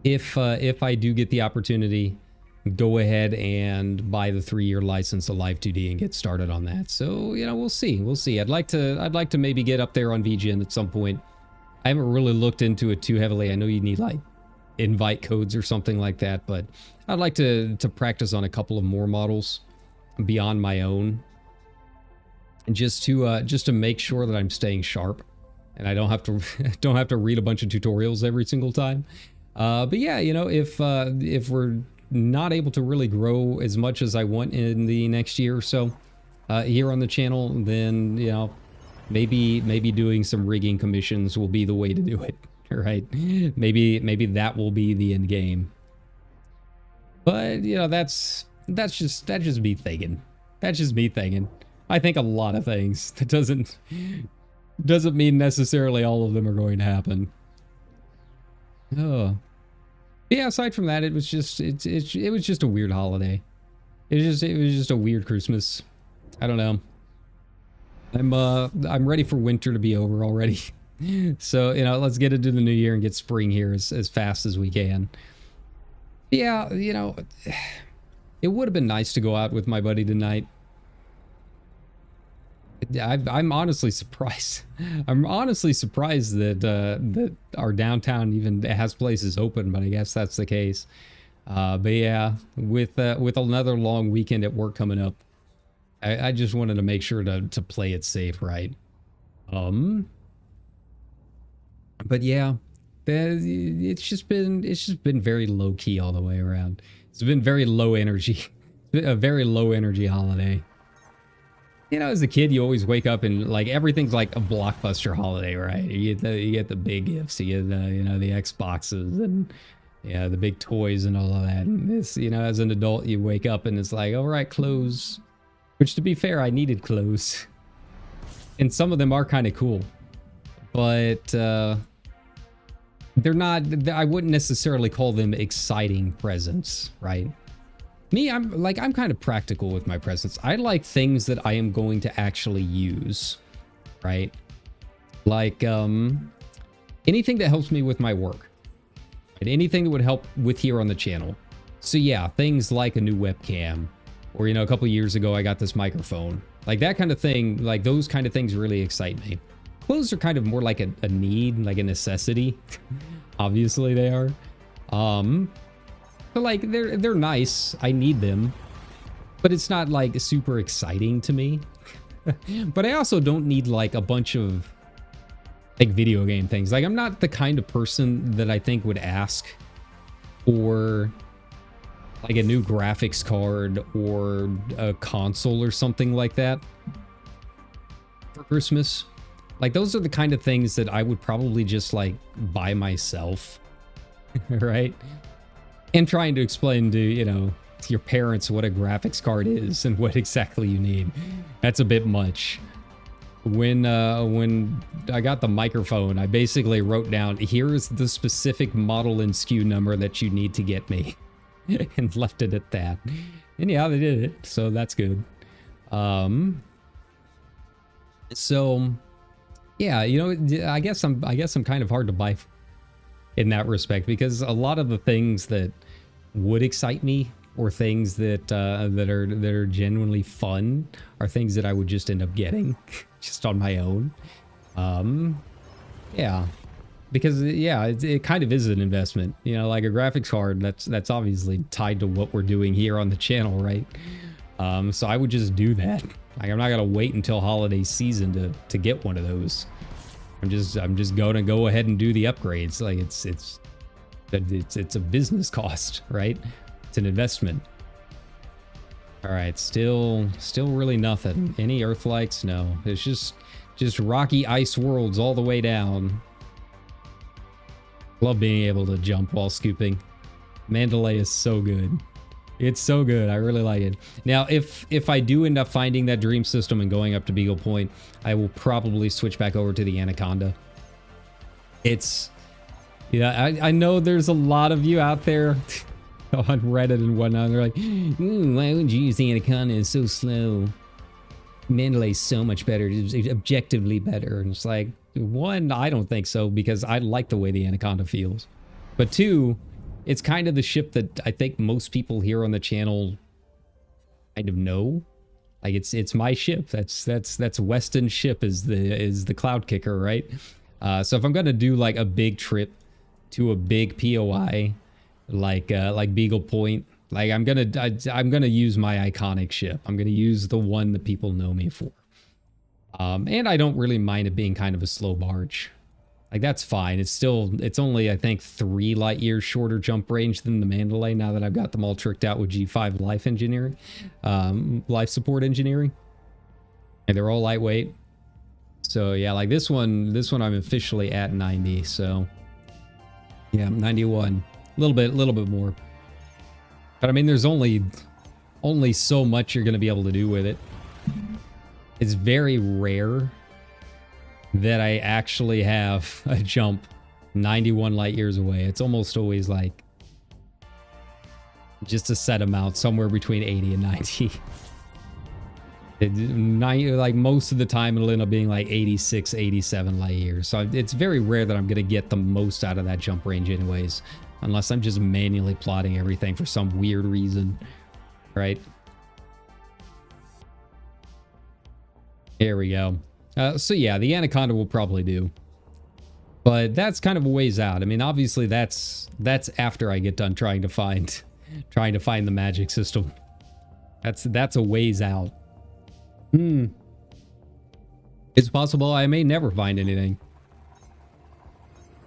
if I do get the opportunity, go ahead and buy the 3-year license of Live 2D and get started on that. So, you know, we'll see. I'd like to maybe get up there on VGN at some point. I haven't really looked into it too heavily. I know you need like invite codes or something like that, but I'd like to practice on a couple of more models beyond my own, and just to make sure that I'm staying sharp and I don't have to read a bunch of tutorials every single time. But yeah, you know, if we're not able to really grow as much as I want in the next year or so here on the channel, then, you know, maybe doing some rigging commissions will be the way to do it, right? Maybe that will be the end game. But, you know, that's just me thinking. That's just me thinking. I think a lot of things. That doesn't mean necessarily all of them are going to happen. Oh. Yeah, aside from that, it was just a weird holiday. It was just a weird Christmas. I don't know. I'm ready for winter to be over already. So, you know, let's get into the new year and get spring here as fast as we can. Yeah, you know, it would have been nice to go out with my buddy tonight. I'm honestly surprised. I'm honestly surprised that our downtown even has places open, but I guess that's the case. But yeah, with another long weekend at work coming up, I just wanted to make sure to play it safe, right? But yeah, It's just been very low key all the way around. It's been very low energy, a very low energy holiday. You know, as a kid, you always wake up and like everything's like a blockbuster holiday, right? You get the big gifts, you get the Xboxes and the big toys and all of that. And this, as an adult, you wake up and it's like, all right, clothes. Which, to be fair, I needed clothes, and some of them are kind of cool, but they're not. I wouldn't necessarily call them exciting presents, right? Me, I'm kind of practical with my presents. I like things that I am going to actually use, right? Like anything that helps me with my work, right? Anything that would help with here on the channel. So yeah, things like a new webcam, or a couple of years ago I got this microphone, like that kind of thing. Like those kind of things really excite me. Clothes are kind of more like a need, like a necessity. Obviously they are. But like they're nice. I need them, but it's not like super exciting to me. But I also don't need like a bunch of like video game things. Like I'm not the kind of person that I think would ask for like a new graphics card or a console or something like that for Christmas. Like those are the kind of things that I would probably just like buy myself, right? And trying to explain to, to your parents what a graphics card is and what exactly you need. That's a bit much. When I got the microphone, I basically wrote down, here's the specific model and SKU number that you need to get me. And left it at that. And yeah, they did it. So that's good. So yeah, I guess I'm kind of hard to buy in that respect, because a lot of the things that would excite me, or things that are genuinely fun, are things that I would just end up getting just on my own. Yeah, because it kind of is an investment, like a graphics card. That's obviously tied to what we're doing here on the channel, right? So I would just do that. Like I'm not gonna wait until holiday season to get one of those. I'm just gonna go ahead and do the upgrades. Like it's a business cost, right? It's an investment. All right, still really nothing. Any Earthlights? No. It's just rocky ice worlds all the way down. Love being able to jump while scooping. Mandalay is so good. It's so good. I really like it. Now, if I do end up finding that dream system and going up to Beagle Point, I will probably switch back over to the Anaconda. It's... I know there's a lot of you out there on Reddit and whatnot. They're like, why would you use the Anaconda? It's so slow. Mandalay's so much better. It's objectively better. And it's like, one, I don't think so, because I like the way the Anaconda feels. But two, it's kind of the ship that I think most people here on the channel kind of know. Like it's my ship. That's Weston's ship is the Cloud Kicker, right? So if I'm gonna do like a big trip to a big POI, like Beagle Point, like I'm gonna use my iconic ship. I'm gonna use the one that people know me for. And I don't really mind it being kind of a slow barge. Like that's fine. It's only, I think, 3 light years shorter jump range than the Mandalay, now that I've got them all tricked out with G5 life engineering, life support engineering. And they're all lightweight. So yeah, like this one I'm officially at 90, so yeah, 91. A little bit more. But I mean, there's only so much you're gonna be able to do with it. It's very rare that I actually have a jump 91 light years away. It's almost always like just a set amount, somewhere between 80 and 90. Like most of the time it'll end up being like 86, 87 light years. So it's very rare that I'm going to get the most out of that jump range anyways, unless I'm just manually plotting everything for some weird reason, right? There we go. So yeah, the Anaconda will probably do, but that's kind of a ways out. I mean, obviously that's after I get done trying to find the magic system. That's a ways out. It's possible I may never find anything.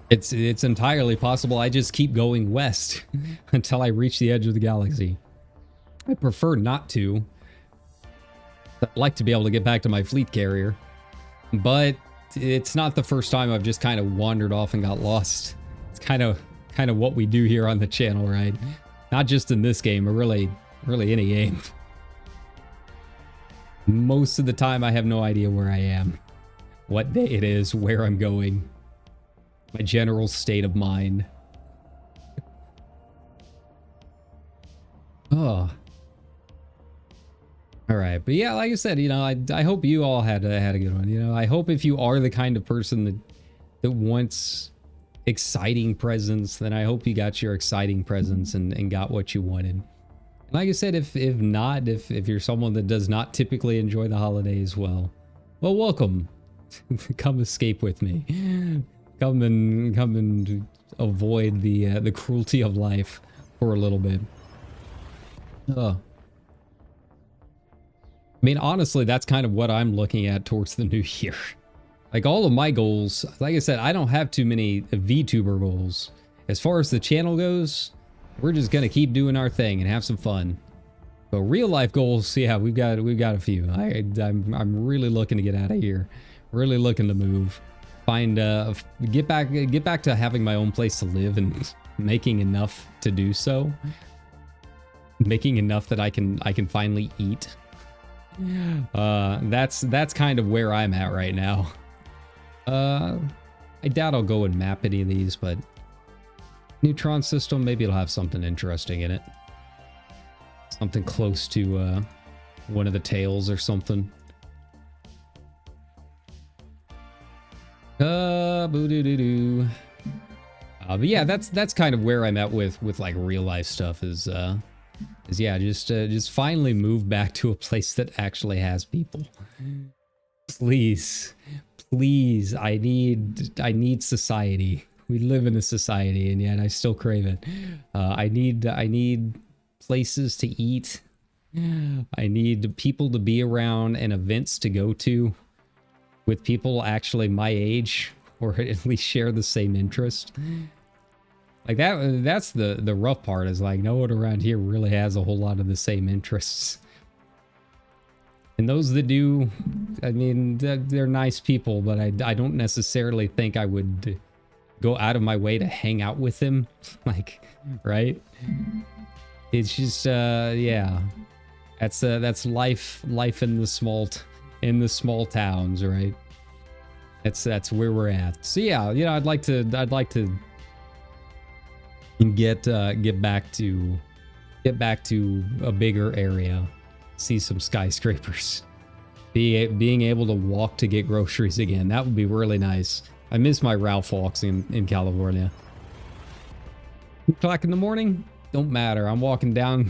It's entirely possible I just keep going west until I reach the edge of the galaxy. I prefer not to. I'd like to be able to get back to my fleet carrier, but it's not the first time I've just kind of wandered off and got lost. It's kind of what we do here on the channel, right? Not just in this game, but really any game. Most of the time I have no idea where I am, what day it is, where I'm going, my general state of mind. Oh. All right, but yeah, like I said, you know, I hope you all had a good one. You know, I hope if you are the kind of person that wants exciting presents, then I hope you got your exciting presents and got what you wanted. Like I said, if not, if you're someone that does not typically enjoy the holidays, well, welcome. Come escape with me. Come and avoid the cruelty of life for a little bit. I mean, honestly, that's kind of what I'm looking at towards the new year. Like, all of my goals, like I said, I don't have too many VTuber goals. As far as the channel goes, we're just gonna keep doing our thing and have some fun. But real life goals, yeah, we've got a few. I'm really looking to get out of here. Really looking to move. Find get back to having my own place to live and making enough to do so. Making enough that I can finally eat. That's kind of where I'm at right now. I doubt I'll go and map any of these, but neutron system, maybe it'll have something interesting in it. Something close to one of the tails or something. Boo-doo-doo-doo. But yeah, that's kind of where I'm at with like real life stuff is yeah, just finally move back to a place that actually has people. Please, I need society. We live in a society, and yet I still crave it. I need places to eat. I need people to be around and events to go to with people actually my age, or at least share the same interest. Like that's the rough part, is like no one around here really has a whole lot of the same interests. And those that do, I mean, they're nice people, but I don't necessarily think I would go out of my way to hang out with them. Like, right? It's just, yeah. That's life in the small towns, right? That's where we're at. So yeah, you know, I'd like to get back to a bigger area, see some skyscrapers, being able to walk to get groceries again. That would be really nice. I miss my Ralph Walks in California. 2 o'clock in the morning, don't matter. I'm walking down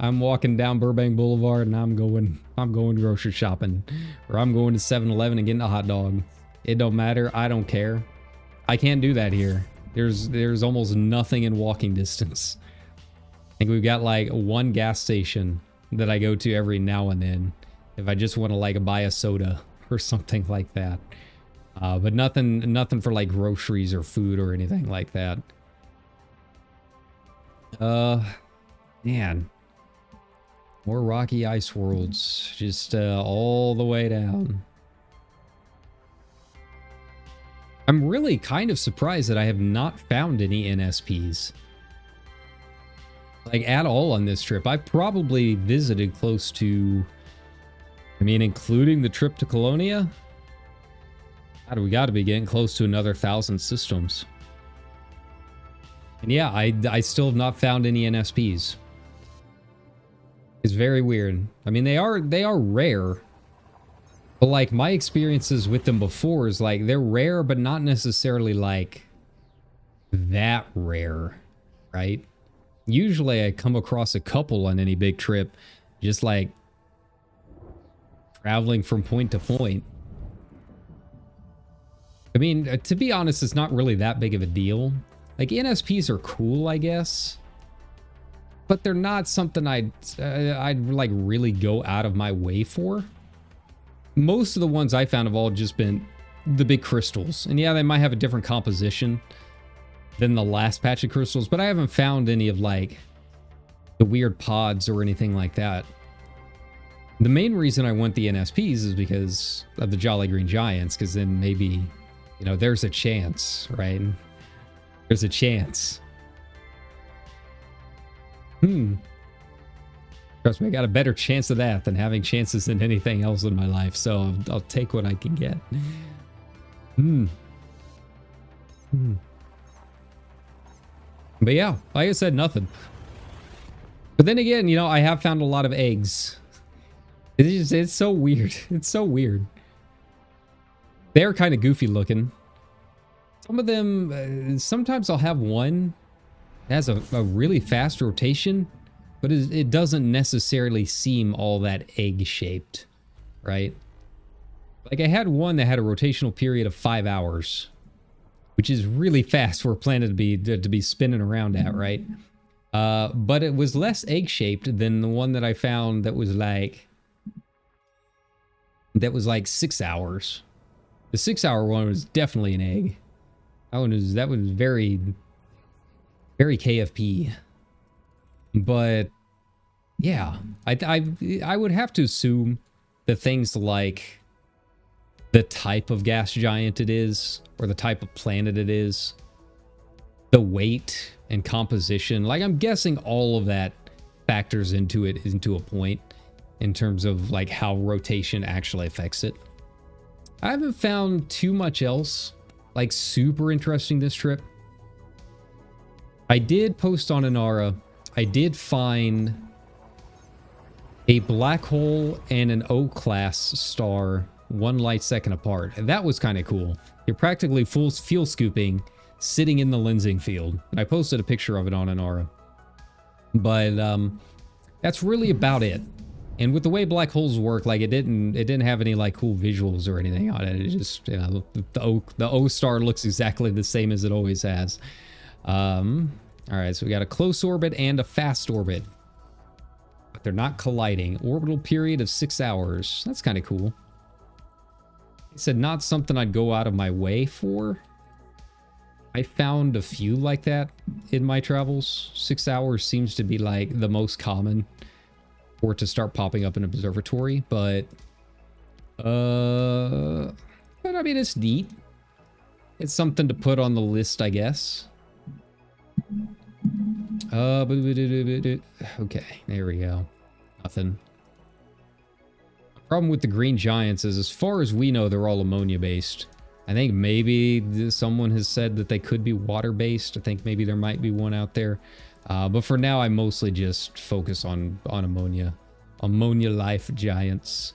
Burbank Boulevard, and I'm going grocery shopping, or I'm going to 7-Eleven and getting a hot dog. It don't matter. I don't care. I can't do that here. There's almost nothing in walking distance. I think we've got like one gas station that I go to every now and then if I just want to like buy a soda or something like that. But nothing for like groceries or food or anything like that. Man. More rocky ice worlds, just all the way down. I'm really kind of surprised that I have not found any NSPs. Like, at all on this trip. I've probably visited close to... I mean, including the trip to Colonia? God, we gotta be getting close to another 1,000 systems. And yeah, I still have not found any NSPs. It's very weird. I mean, they are rare. But like, my experiences with them before is like, they're rare, but not necessarily like that rare, right? Usually I come across a couple on any big trip, just like traveling from point to point. I mean, to be honest, it's not really that big of a deal. Like, NSPs are cool, I guess, but they're not something I'd like really go out of my way for. Most of the ones I found have all just been the big crystals. And yeah, they might have a different composition. than the last patch of crystals, but I haven't found any of like the weird pods or anything like that. The main reason I want the NSPs is because of the Jolly Green Giants, because then maybe, you know, there's a chance, right? There's a chance. Trust me, I got a better chance of that than having chances in anything else in my life, so I'll take what I can get. But yeah, like I said, nothing. But then again, you know, I have found a lot of eggs. It's so weird. It's so weird. They're kind of goofy looking. Some of them, sometimes I'll have one that has a really fast rotation, but it doesn't necessarily seem all that egg-shaped, right? Like I had one that had a rotational period of 5 hours, which is really fast for a planet to be spinning around at, right? But it was less egg-shaped than the one that I found that was like 6 hours. The 6 hour one was definitely an egg. That was very, very KFP. But yeah, I would have to assume that things like the type of gas giant it is, or the type of planet it is, the weight and composition, like I'm guessing all of that factors into it, into a point in terms of like how rotation actually affects it. I haven't found too much else like super interesting this trip. I did post on Inara, I did find a black hole and an O-class star 1 light second apart. And that was kind of cool. You're practically full fuel scooping sitting in the lensing field. I posted a picture of it on Inara. But that's really about it. And with the way black holes work, like it didn't have any like cool visuals or anything on it. It just, you know, the O star looks exactly the same as it always has. All right, so we got a close orbit and a fast orbit, but they're not colliding. Orbital period of 6 hours. That's kind of cool. He said not something I'd go out of my way for. I found a few like that in my travels. 6 hours seems to be like the most common for it to start popping up in an observatory, but I mean, it's neat. It's something to put on the list, I guess. Okay, there we go. Nothing. The problem with the green giants is, as far as we know, they're all ammonia based. I think maybe someone has said that they could be water based. I think maybe there might be one out there. But for now, I mostly just focus on ammonia. Ammonia life giants.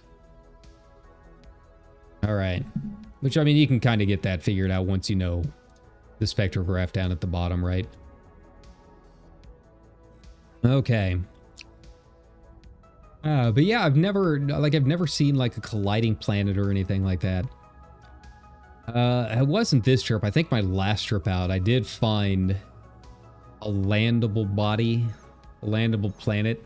All right. Which, I mean, you can kind of get that figured out once you know the spectrograph down at the bottom, right? Okay. But yeah, I've never seen like a colliding planet or anything like that. It wasn't this trip. I think my last trip out, I did find a landable body, a landable planet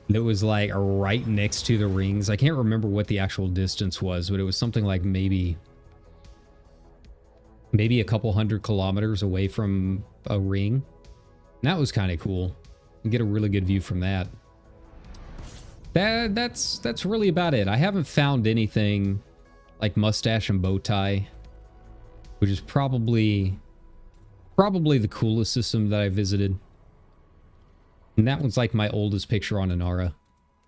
that was like right next to the rings. I can't remember what the actual distance was, but it was something like maybe a couple 100 kilometers away from a ring. And that was kind of cool. You get a really good view from that. That's really about it. I haven't found anything like mustache and bow tie, which is probably the coolest system that I visited. And that one's like my oldest picture on Inara.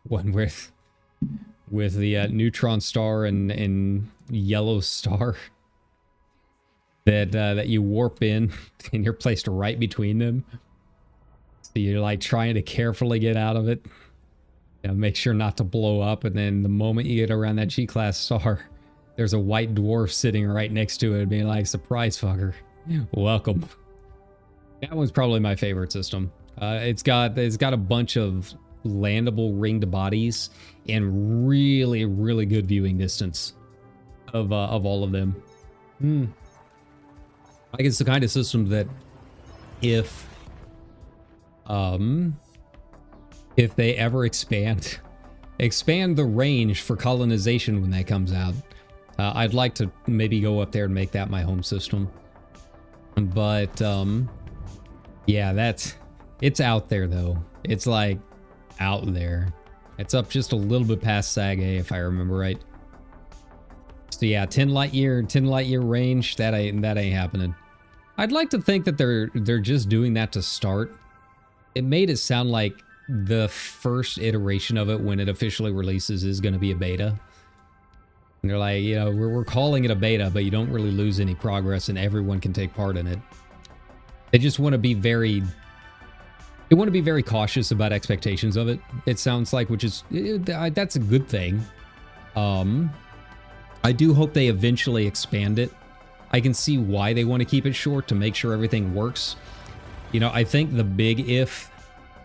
One with the neutron star and yellow star that you warp in and you're placed right between them. So you're like trying to carefully get out of it. You know, make sure not to blow up, and then the moment you get around that G-class star, there's a white dwarf sitting right next to it being like, surprise fucker, welcome. That one's probably my favorite system. It's got a bunch of landable ringed bodies and really, really good viewing distance of all of them. Like, it's the kind of system that if they ever expand the range for colonization when that comes out, I'd like to maybe go up there and make that my home system. But yeah, it's out there though. It's like out there. It's up just a little bit past Sag A, if I remember right. So yeah, 10 light year range, that ain't happening. I'd like to think that they're just doing that to start. It made it sound like the first iteration of it when it officially releases is going to be a beta. And they're like, you know, we're calling it a beta, but you don't really lose any progress and everyone can take part in it. They just want to be very cautious about expectations of it. It sounds like, which is, that's a good thing. I do hope they eventually expand it. I can see why they want to keep it short, to make sure everything works. You know, I think the big if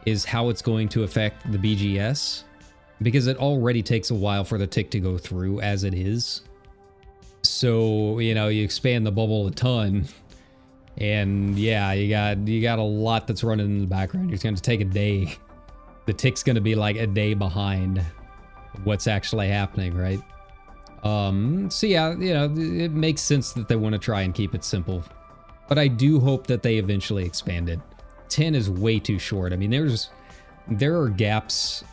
is how it's going to affect the BGS, because it already takes a while for the tick to go through as it is. So, you know, you expand the bubble a ton, and yeah, you got a lot that's running in the background. It's going to take a day. The tick's going to be like a day behind what's actually happening, right? So yeah, you know, it makes sense that they want to try and keep it simple, but I do hope that they eventually expand it. 10 is way too short. I mean, there are gaps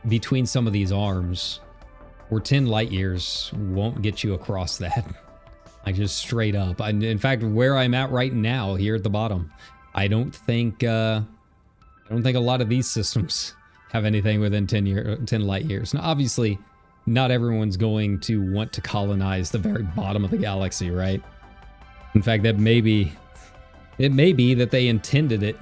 between some of these arms where 10 light years won't get you across that. Like, just straight up. In fact, where I'm at right now, here at the bottom, I don't think a lot of these systems have anything within 10 light years. Now, obviously, not everyone's going to want to colonize the very bottom of the galaxy, right? In fact, it may be that they intended it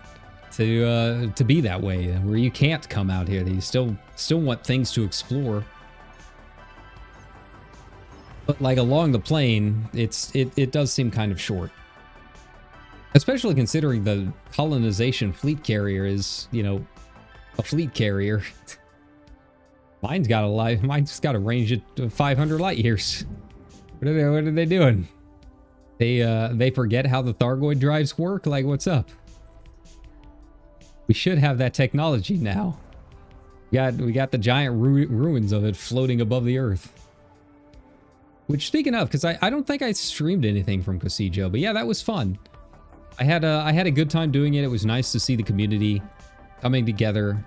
to be that way, where you can't come out here. You still want things to explore. But like along the plane, it does seem kind of short. Especially considering the colonization fleet carrier is, you know, a fleet carrier. Mine's got a range of 500 light years. What are they doing? They forget how the Thargoid drives work? Like, what's up? We should have that technology now. We got the giant ruins of it floating above the Earth. Which, speaking of, because I don't think I streamed anything from Kosijo, but yeah, that was fun. I had a good time doing it. It was nice to see the community coming together.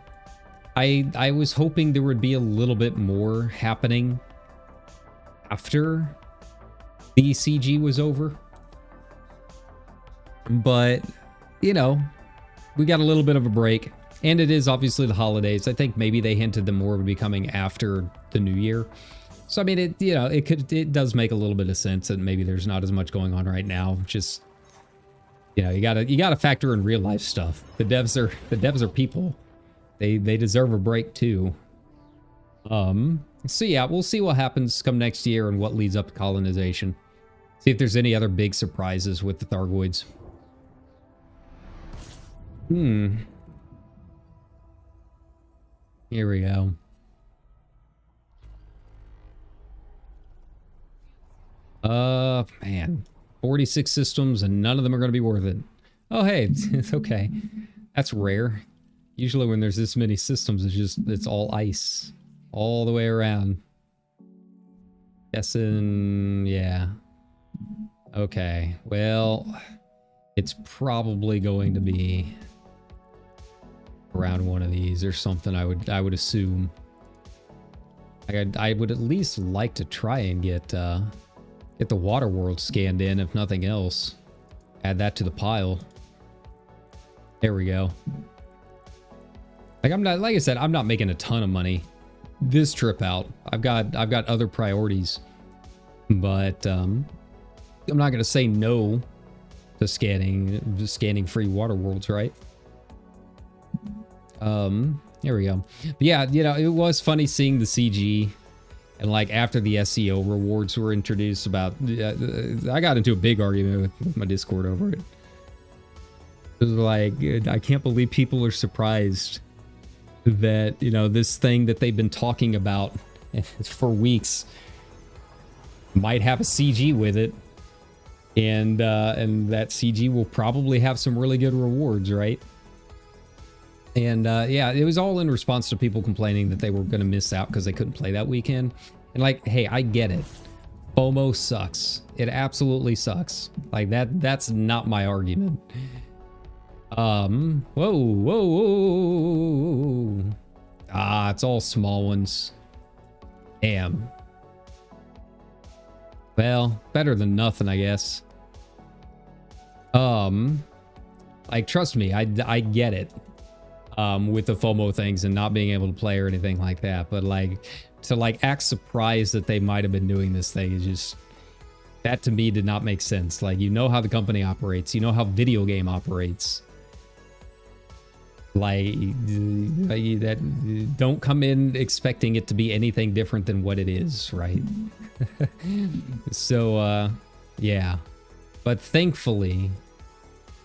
I was hoping there would be a little bit more happening after the CG was over. But, you know, we got a little bit of a break. And it is obviously the holidays. I think maybe they hinted that more would be coming after the new year. So, I mean, it does make a little bit of sense that maybe there's not as much going on right now. Just, you know, you gotta factor in real life stuff. The devs are people. They deserve a break too. So yeah, we'll see what happens come next year and what leads up to colonization. See if there's any other big surprises with the Thargoids. Here we go. Man. 46 systems and none of them are going to be worth it. Oh, hey, it's okay. That's rare. Usually when there's this many systems, it's all ice. All the way around. Guessing, yeah. Okay, well, it's probably going to be around one of these or something, I would assume. I would at least like to try and get the water world scanned in, if nothing else. Add that to the pile. There we go. Like I said, I'm not making a ton of money this trip out. I've got other priorities. But I'm not gonna say no to scanning free water worlds, right? Here we go. But yeah, you know, it was funny seeing the CG. And like after the SEO rewards were introduced, about I got into a big argument with my Discord over it. It was like, I can't believe people are surprised that, you know, this thing that they've been talking about for weeks might have a CG with it, and that CG will probably have some really good rewards, right? And yeah, it was all in response to people complaining that they were going to miss out because they couldn't play that weekend. And like, hey, I get it. FOMO sucks. It absolutely sucks. Like that's not my argument. Whoa, whoa, whoa. Ah, it's all small ones. Damn. Well, better than nothing, I guess. Like, trust me, I get it. With the FOMO things and not being able to play or anything like that. But, like, to, like, act surprised that they might have been doing this thing is just... That, to me, did not make sense. Like, you know how the company operates. You know how video game operates. Like, that don't come in expecting it to be anything different than what it is, right? So, yeah. But thankfully,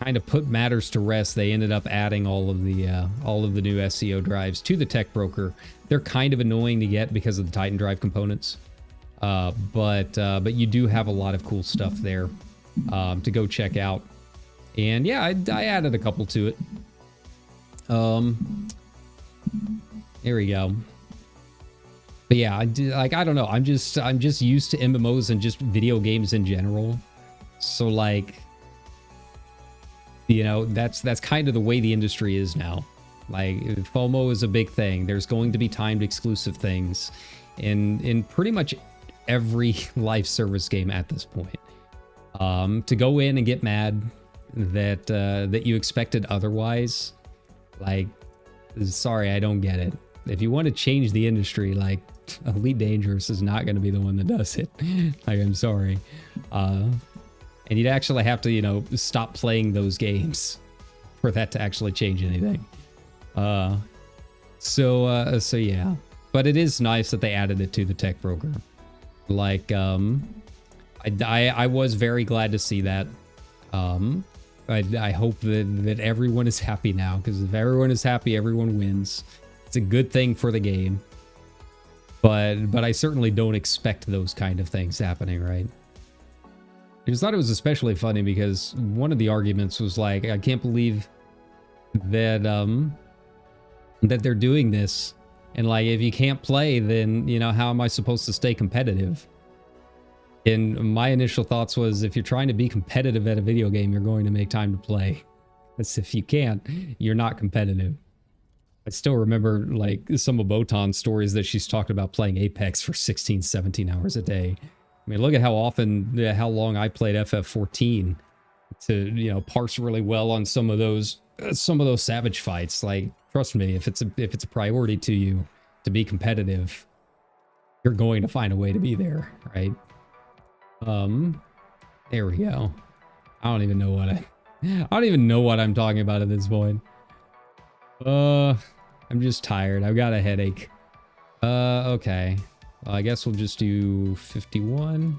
kind of put matters to rest. They ended up adding all of the new SCO drives to the tech broker. They're kind of annoying to get because of the Titan drive components, but you do have a lot of cool stuff there to go check out. And yeah, I added a couple to it. There we go. But yeah, I don't know. I'm just used to MMOs and just video games in general. So like, you know, that's kind of the way the industry is now. Like, FOMO is a big thing. There's going to be timed exclusive things in pretty much every live service game at this point. To go in and get mad that you expected otherwise, like, sorry, I don't get it. If you want to change the industry, like, Elite Dangerous is not going to be the one that does it. Like, I'm sorry. And you'd actually have to, you know, stop playing those games for that to actually change anything. So yeah. But it is nice that they added it to the tech broker. Like, I was very glad to see that. I hope that everyone is happy now, because if everyone is happy, everyone wins. It's a good thing for the game. But I certainly don't expect those kind of things happening, right? I just thought it was especially funny because one of the arguments was like, I can't believe that that they're doing this, and like, if you can't play, then, you know, how am I supposed to stay competitive? And my initial thoughts was, if you're trying to be competitive at a video game, you're going to make time to play. Because if you can't, you're not competitive. I still remember like some of Botan's stories that she's talked about playing Apex for 16, 17 hours a day. I mean, look at how long I played FF14 to, you know, parse really well on some of those Savage fights. Like, trust me, if it's a priority to you to be competitive, you're going to find a way to be there, right? There we go. I don't even know what I'm talking about at this point. I'm just tired. I've got a headache. Okay. Well, I guess we'll just do 51.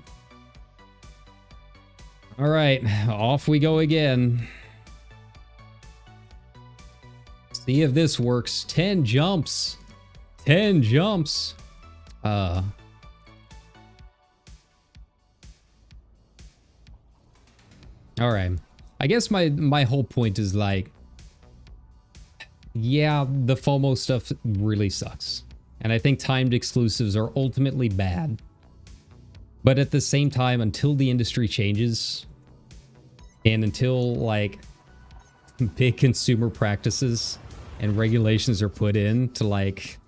All right, off we go again. See if this works. 10 jumps. 10 jumps. All right. I guess my whole point is like, yeah, the FOMO stuff really sucks. And I think timed exclusives are ultimately bad. But at the same time, until the industry changes, and until, like, big consumer practices and regulations are put in to, like,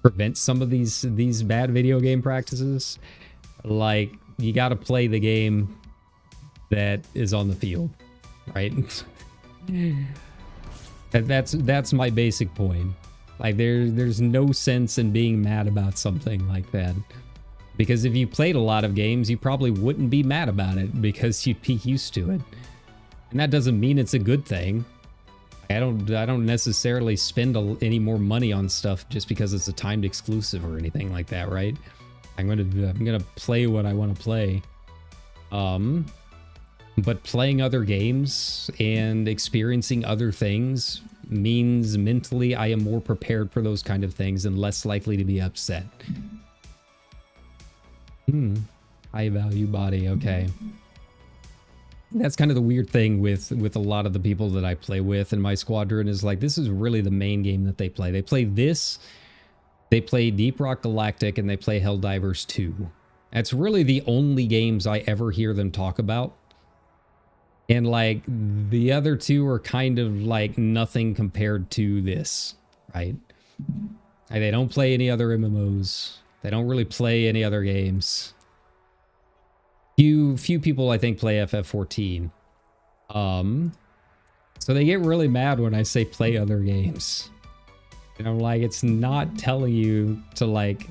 prevent some of these bad video game practices, like, you gotta play the game that is on the field, right? That's my basic point. Like, there's no sense in being mad about something like that. Because if you played a lot of games, you probably wouldn't be mad about it because you'd be used to it. And that doesn't mean it's a good thing. I don't necessarily spend any more money on stuff just because it's a timed exclusive or anything like that, right? I'm gonna play what I want to play. But playing other games and experiencing other things means mentally I am more prepared for those kind of things and less likely to be upset. High value body, okay. That's kind of the weird thing with a lot of the people that I play with in my squadron, is like, this is really the main game that they play. They play this, they play Deep Rock Galactic, and they play Helldivers 2. That's really the only games I ever hear them talk about. And like the other two are kind of like nothing compared to this, right? Like, they don't play any other MMOs. They don't really play any other games. Few people I think play FF14. So they get really mad when I say play other games. And I'm like, it's not telling you to like,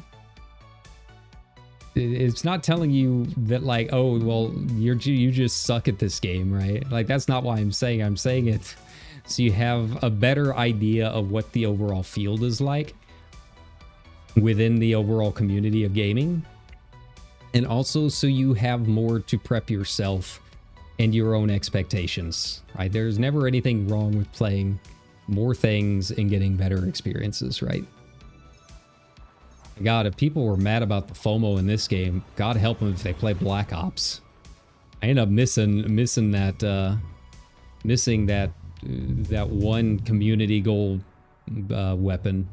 it's not telling you that like, oh, well, you just suck at this game, right? Like, that's not why I'm saying it so you have a better idea of what the overall field is like within the overall community of gaming. And also so you have more to prep yourself and your own expectations, right? There's never anything wrong with playing more things and getting better experiences, right? God, if people were mad about the FOMO in this game, God help them if they play Black Ops. I end up missing that one community goal weapon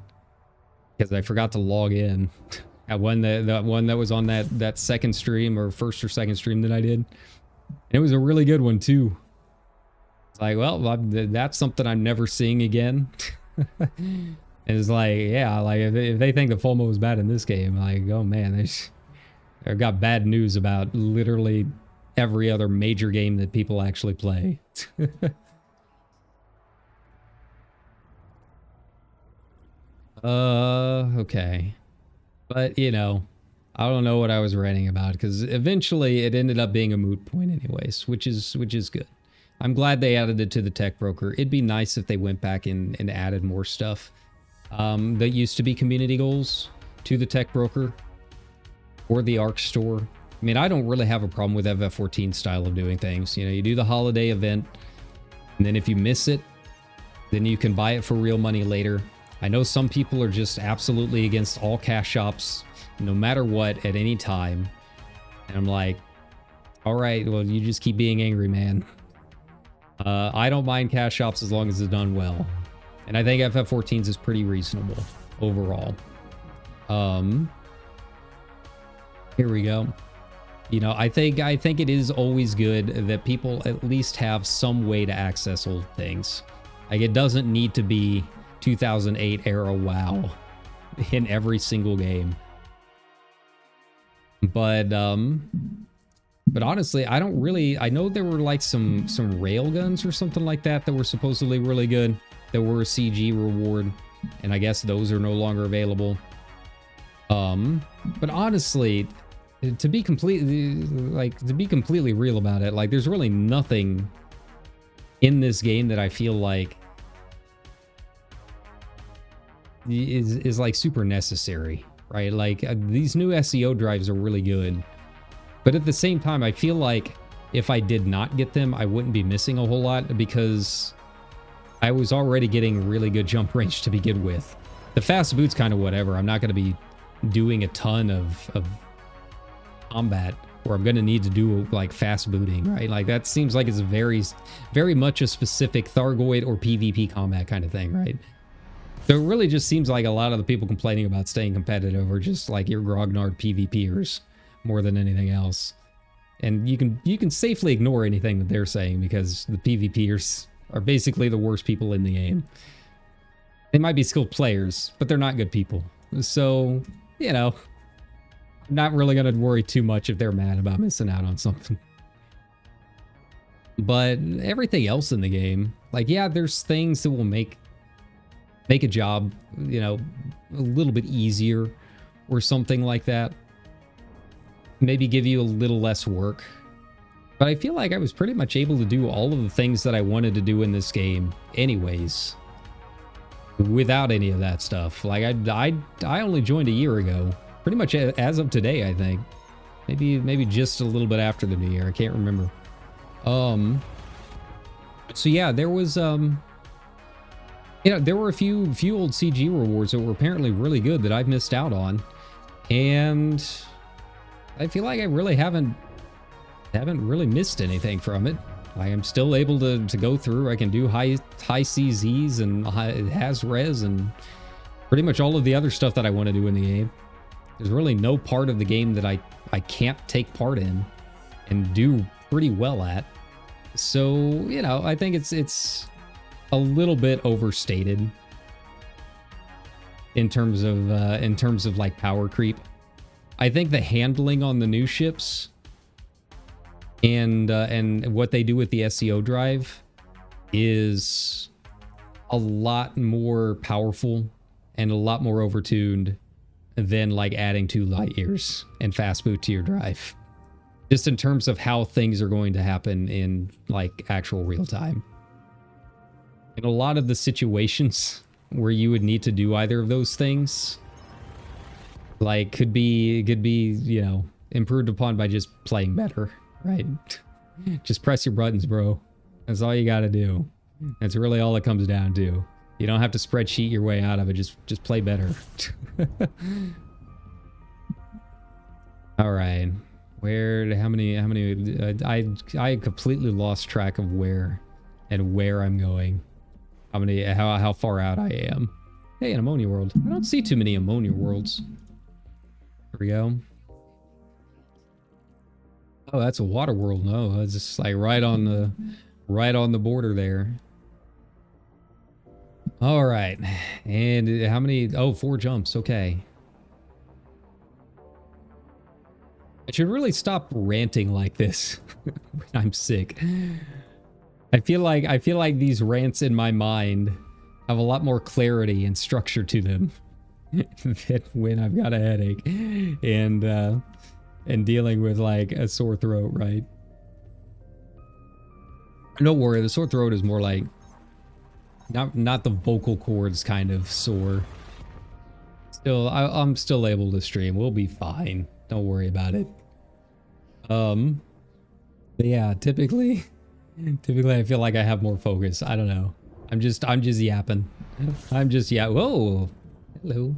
because I forgot to log in. That one that was on that second stream or first or second stream that I did. And it was a really good one too. It's like, well, that's something I'm never seeing again. And it's like, yeah, like if they think the FOMO is bad in this game, like, oh man, they've got bad news about literally every other major game that people actually play. Okay. But, you know, I don't know what I was ranting about because eventually it ended up being a moot point anyways, which is good. I'm glad they added it to the tech broker. It'd be nice if they went back and added more stuff that used to be community goals to the tech broker or the ARC store. I mean, I don't really have a problem with FF14 style of doing things. You know, you do the holiday event, and then if you miss it, then you can buy it for real money later. I know some people are just absolutely against all cash shops, no matter what, at any time. And I'm like, all right, well, you just keep being angry, man. I don't mind cash shops as long as it's done well. And I think FF14's is pretty reasonable overall. Here we go. You know, I think it is always good that people at least have some way to access old things. Like, it doesn't need to be 2008 era WoW in every single game. But honestly, I know there were like some railguns or something like that were supposedly really good, that were a CG reward, and I guess those are no longer available. But honestly, to be completely real about it, like, there's really nothing in this game that I feel like is like super necessary, right? Like, these new SEO drives are really good, but at the same time, I feel like if I did not get them, I wouldn't be missing a whole lot because I was already getting really good jump range to begin with. The fast boot's kind of whatever. I'm not going to be doing a ton of combat where I'm going to need to do like fast booting, right? Like, that seems like it's very much a specific Thargoid or PvP combat kind of thing, right? So it really just seems like a lot of the people complaining about staying competitive are just like your grognard PvPers more than anything else. And you can safely ignore anything that they're saying because the PvPers are basically the worst people in the game. They might be skilled players, but they're not good people. So, you know, I'm not really going to worry too much if they're mad about missing out on something. But everything else in the game, like, yeah, there's things that will make a job, you know, a little bit easier or something like that. Maybe give you a little less work. But I feel like I was pretty much able to do all of the things that I wanted to do in this game anyways, without any of that stuff. Like, I only joined a year ago, pretty much as of today, I think. Maybe just a little bit after the new year. I can't remember. So yeah, there was there were a few old CG rewards that were apparently really good that I've missed out on, and I feel like I really haven't really missed anything from it. Like, I'm still able to go through. I can do high CZs and has res and pretty much all of the other stuff that I want to do in the game. There's really no part of the game that I I can't take part in and do pretty well at. So, you know, I think it's a little bit overstated in terms of like power creep. I think the handling on the new ships and what they do with the SEO drive is a lot more powerful and a lot more overtuned than like adding 2 light years and fast boot to your drive. Just in terms of how things are going to happen in like actual real time. In a lot of the situations where you would need to do either of those things, like could be, you know, improved upon by just playing better, right? Just press your buttons, bro. That's all you gotta do. That's really all it comes down to. You don't have to spreadsheet your way out of it. Just play better. All right. How many, I completely lost track of where I'm going. How far out I am. Hey, an ammonia world. I don't see too many ammonia worlds. Here we go. Oh, that's a water world. No, it's just like right on the border there. All right. And how many? Oh, 4 jumps. Okay. I should really stop ranting like this when I'm sick. I feel like these rants in my mind have a lot more clarity and structure to them than when I've got a headache and dealing with like a sore throat, right? Don't worry, the sore throat is more like not the vocal cords kind of sore. Still, I'm still able to stream. We'll be fine. Don't worry about it. But yeah, typically I feel like I have more focus. I don't know. I'm just yapping. Whoa. Hello.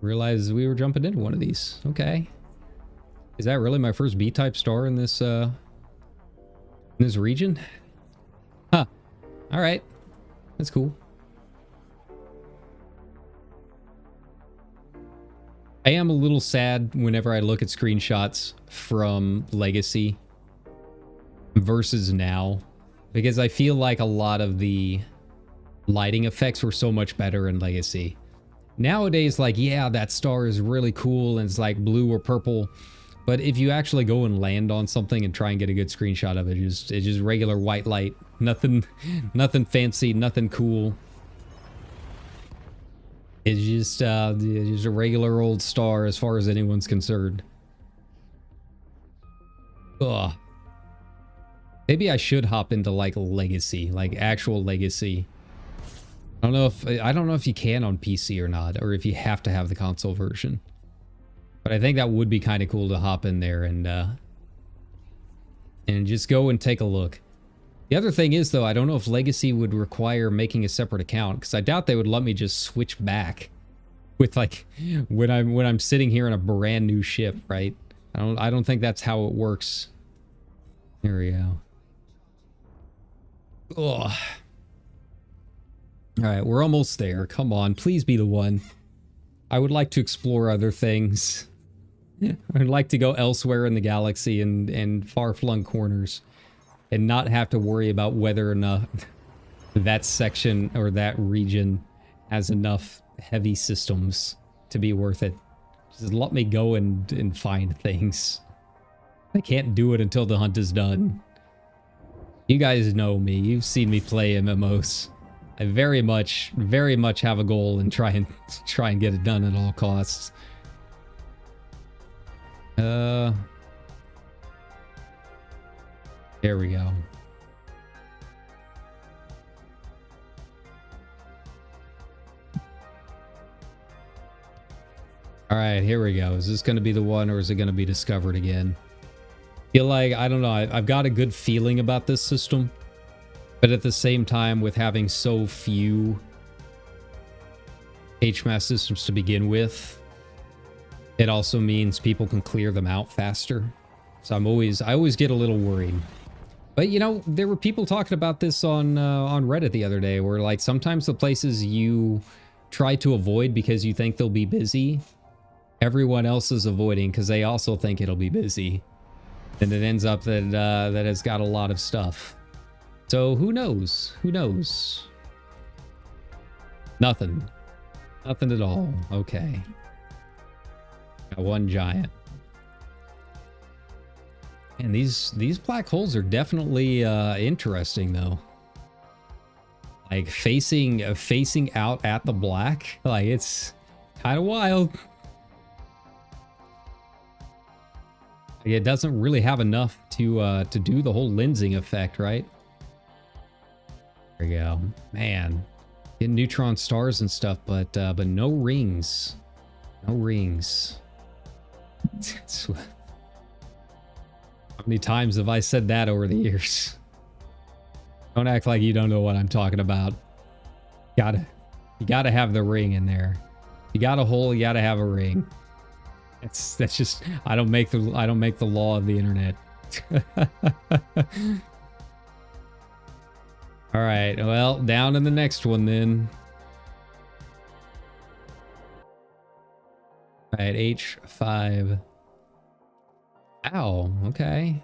Realized we were jumping into one of these. Okay. Is that really my first B-type star in this region? Huh. All right. That's cool. I am a little sad whenever I look at screenshots from Legacy versus now, because I feel like a lot of the lighting effects were so much better in Legacy. Nowadays, like, yeah, that star is really cool and it's like blue or purple, but if you actually go and land on something and try and get a good screenshot of it, it's just regular white light. Nothing fancy, nothing cool. It's just a regular old star as far as anyone's concerned. Ugh. Maybe I should hop into like Legacy, like actual Legacy. I don't know if you can on PC or not, or if you have to have the console version. But I think that would be kind of cool to hop in there and just go and take a look. The other thing is, though, I don't know if Legacy would require making a separate account, because I doubt they would let me just switch back with like when I'm sitting here in a brand new ship, right? I don't think that's how it works. Here we go. Ugh. All right, we're almost there. Come on, please be the one. I would like to explore other things. I'd like to go elsewhere in the galaxy and far-flung corners, and not have to worry about whether or not that section or that region has enough heavy systems to be worth it. Just let me go and find things. I can't do it until the hunt is done. You guys know me. You've seen me play MMOs. I very much have a goal and try and get it done at all costs. There we go. All right, here we go. Is this going to be the one, or is it going to be discovered again? Feel like, I don't know, I've got a good feeling about this system, but at the same time, with having so few HMAS systems to begin with, it also means people can clear them out faster. So I always get a little worried. But you know, there were people talking about this on Reddit the other day, where like sometimes the places you try to avoid because you think they'll be busy everyone else is avoiding because they also think it'll be busy. And it ends up that that it's got a lot of stuff. So who knows? Who knows? Nothing. Nothing at all. Okay. Got one giant. And these black holes are definitely interesting though. Like facing out at the black, like it's kind of wild. Like it doesn't really have enough to do the whole lensing effect, right? There we go, man. Getting neutron stars and stuff, but no rings, no rings. How many times have I said that over the years? Don't act like you don't know what I'm talking about. You gotta have the ring in there. You got a hole, you gotta have a ring. That's just I don't make the law of the internet. All right, well, down in the next one then. All right, H5. Ow, okay.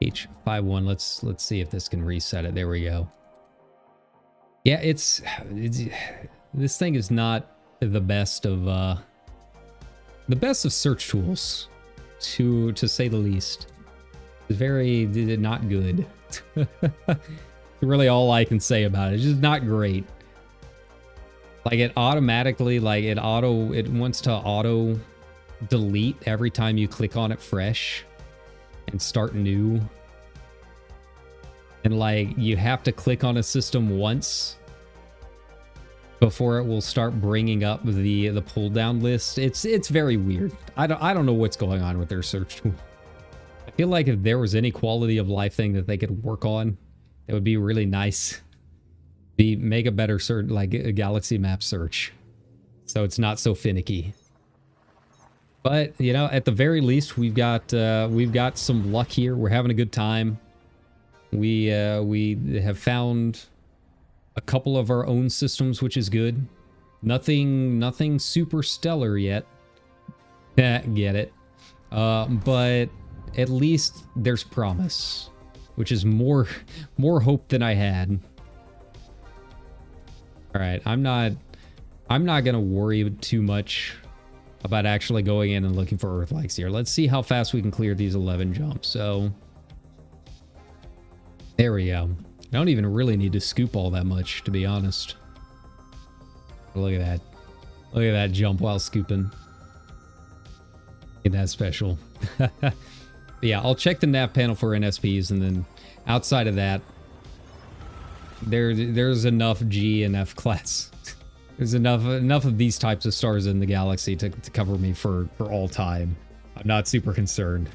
H51. Let's see if this can reset it. There we go. Yeah, it's this thing is not the best of search tools, to say the least. It's very not good. Really all I can say about it. It's just not great. Like it automatically, like it wants to auto delete every time you click on it fresh and start new. And like you have to click on a system once before it will start bringing up the pull down list. It's very weird. I don't know what's going on with their search tool. I feel like if there was any quality of life thing that they could work on, it would be really nice. Make a better search, like a galaxy map search, so it's not so finicky. But you know, at the very least, we've got some luck here. We're having a good time. We have found a couple of our own systems, which is good. Nothing super stellar yet. Get it? But at least there's promise, which is more hope than I had. All right, I'm not gonna worry too much about actually going in and looking for Earth-likes here. Let's see how fast we can clear these 11 jumps. So there we go. I don't even really need to scoop all that much, to be honest. Look at that. Look at that jump while scooping. Ain't that special. But yeah, I'll check the nav panel for NSPs, and then outside of that, there's enough G and F class. There's enough of these types of stars in the galaxy to cover me for all time. I'm not super concerned.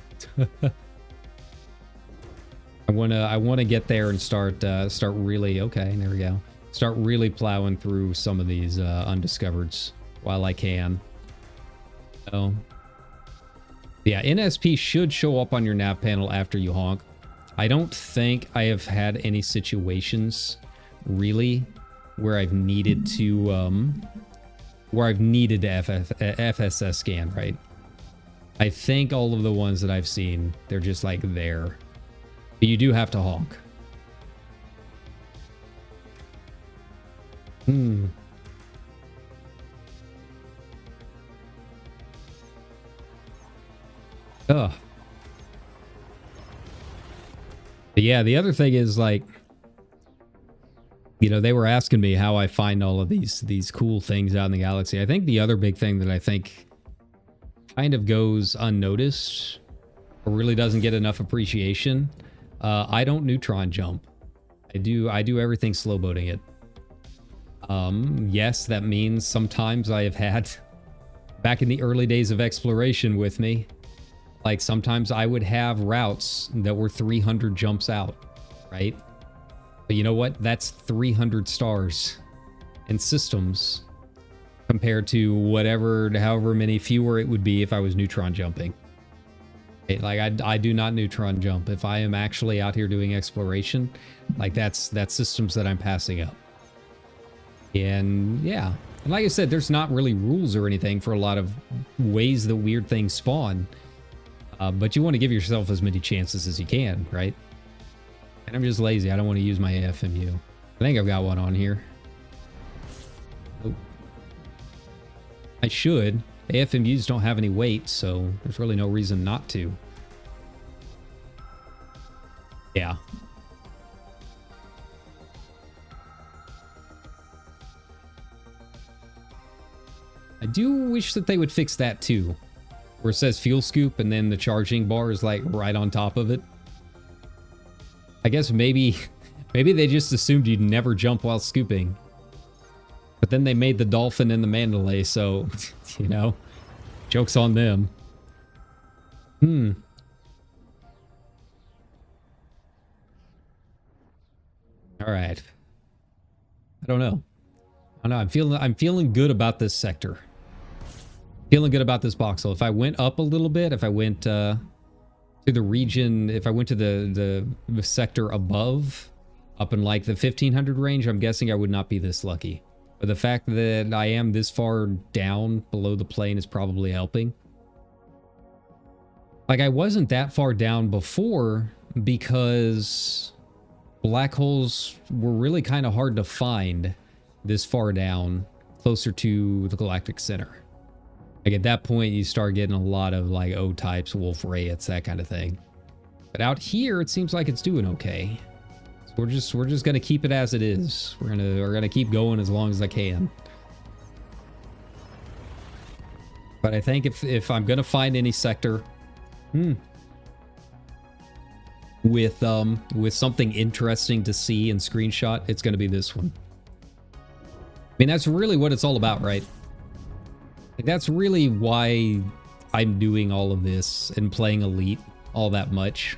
I wanna get there and start really, okay, there we go. Start really plowing through some of these undiscovereds while I can. So yeah, NSP should show up on your nav panel after you honk. I don't think I have had any situations really where I've needed to FSS scan, right? I think all of the ones that I've seen, they're just like there. But you do have to honk. Ugh. But yeah, the other thing is, like, you know, they were asking me how I find all of these cool things out in the galaxy. I think the other big thing that I think kind of goes unnoticed or really doesn't get enough appreciation, I don't neutron jump. I do everything slow boating it. Yes, that means sometimes I have had, back in the early days of exploration with me, like sometimes I would have routes that were 300 jumps out, right? But you know what? That's 300 stars and systems compared to however many fewer it would be if I was neutron jumping. Okay, like I do not neutron jump. If I am actually out here doing exploration, like that's systems that I'm passing up. And yeah, And like I said, there's not really rules or anything for a lot of ways that weird things spawn. But you want to give yourself as many chances as you can, right? And I'm just lazy. I don't want to use my AFMU. I think I've got one on here. Oh. I should. AFMUs don't have any weight, so there's really no reason not to. Yeah. I do wish that they would fix that too. Where it says fuel scoop and then the charging bar is like right on top of it. I guess maybe they just assumed you'd never jump while scooping. But then they made the dolphin and the Mandalay, so, you know, joke's on them. All right. I don't know. I'm feeling good about this sector. Feeling good about this voxel. If I went up a little bit, if I went to the region, if I went to the sector above, up in like the 1500 range, I'm guessing I would not be this lucky. But the fact that I am this far down below the plane is probably helping. Like, I wasn't that far down before because black holes were really kind of hard to find this far down, closer to the galactic center. Like, at that point, you start getting a lot of like O-types, Wolf Rayets, that kind of thing. But out here, it seems like it's doing okay. So we're just gonna keep it as it is. We're gonna keep going as long as I can. But I think if I'm gonna find any sector, with something interesting to see and screenshot, it's gonna be this one. I mean, that's really what it's all about, right? Like, that's really why I'm doing all of this and playing Elite all that much.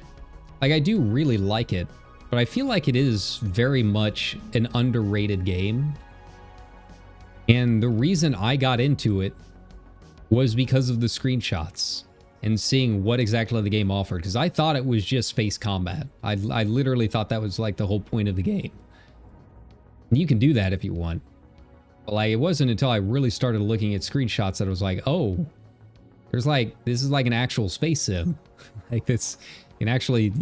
Like, I do really like it, but I feel like it is very much an underrated game. And the reason I got into it was because of the screenshots and seeing what exactly the game offered. Because I thought it was just space combat. I literally thought that was like the whole point of the game. And you can do that if you want. But like, it wasn't until I really started looking at screenshots that I was like, oh, there's like, this is like an actual space sim. Like, this, you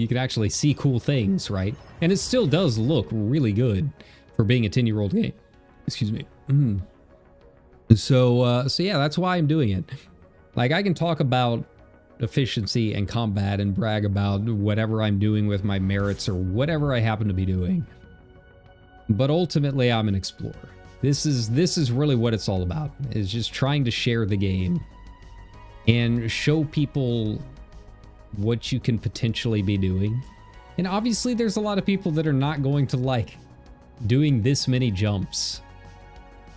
can actually see cool things, right? And it still does look really good for being a 10-year-old game. Excuse me. So yeah, that's why I'm doing it. Like, I can talk about efficiency and combat and brag about whatever I'm doing with my merits or whatever I happen to be doing. But ultimately, I'm an explorer. This is really what it's all about, is just trying to share the game and show people what you can potentially be doing. And obviously there's a lot of people that are not going to like doing this many jumps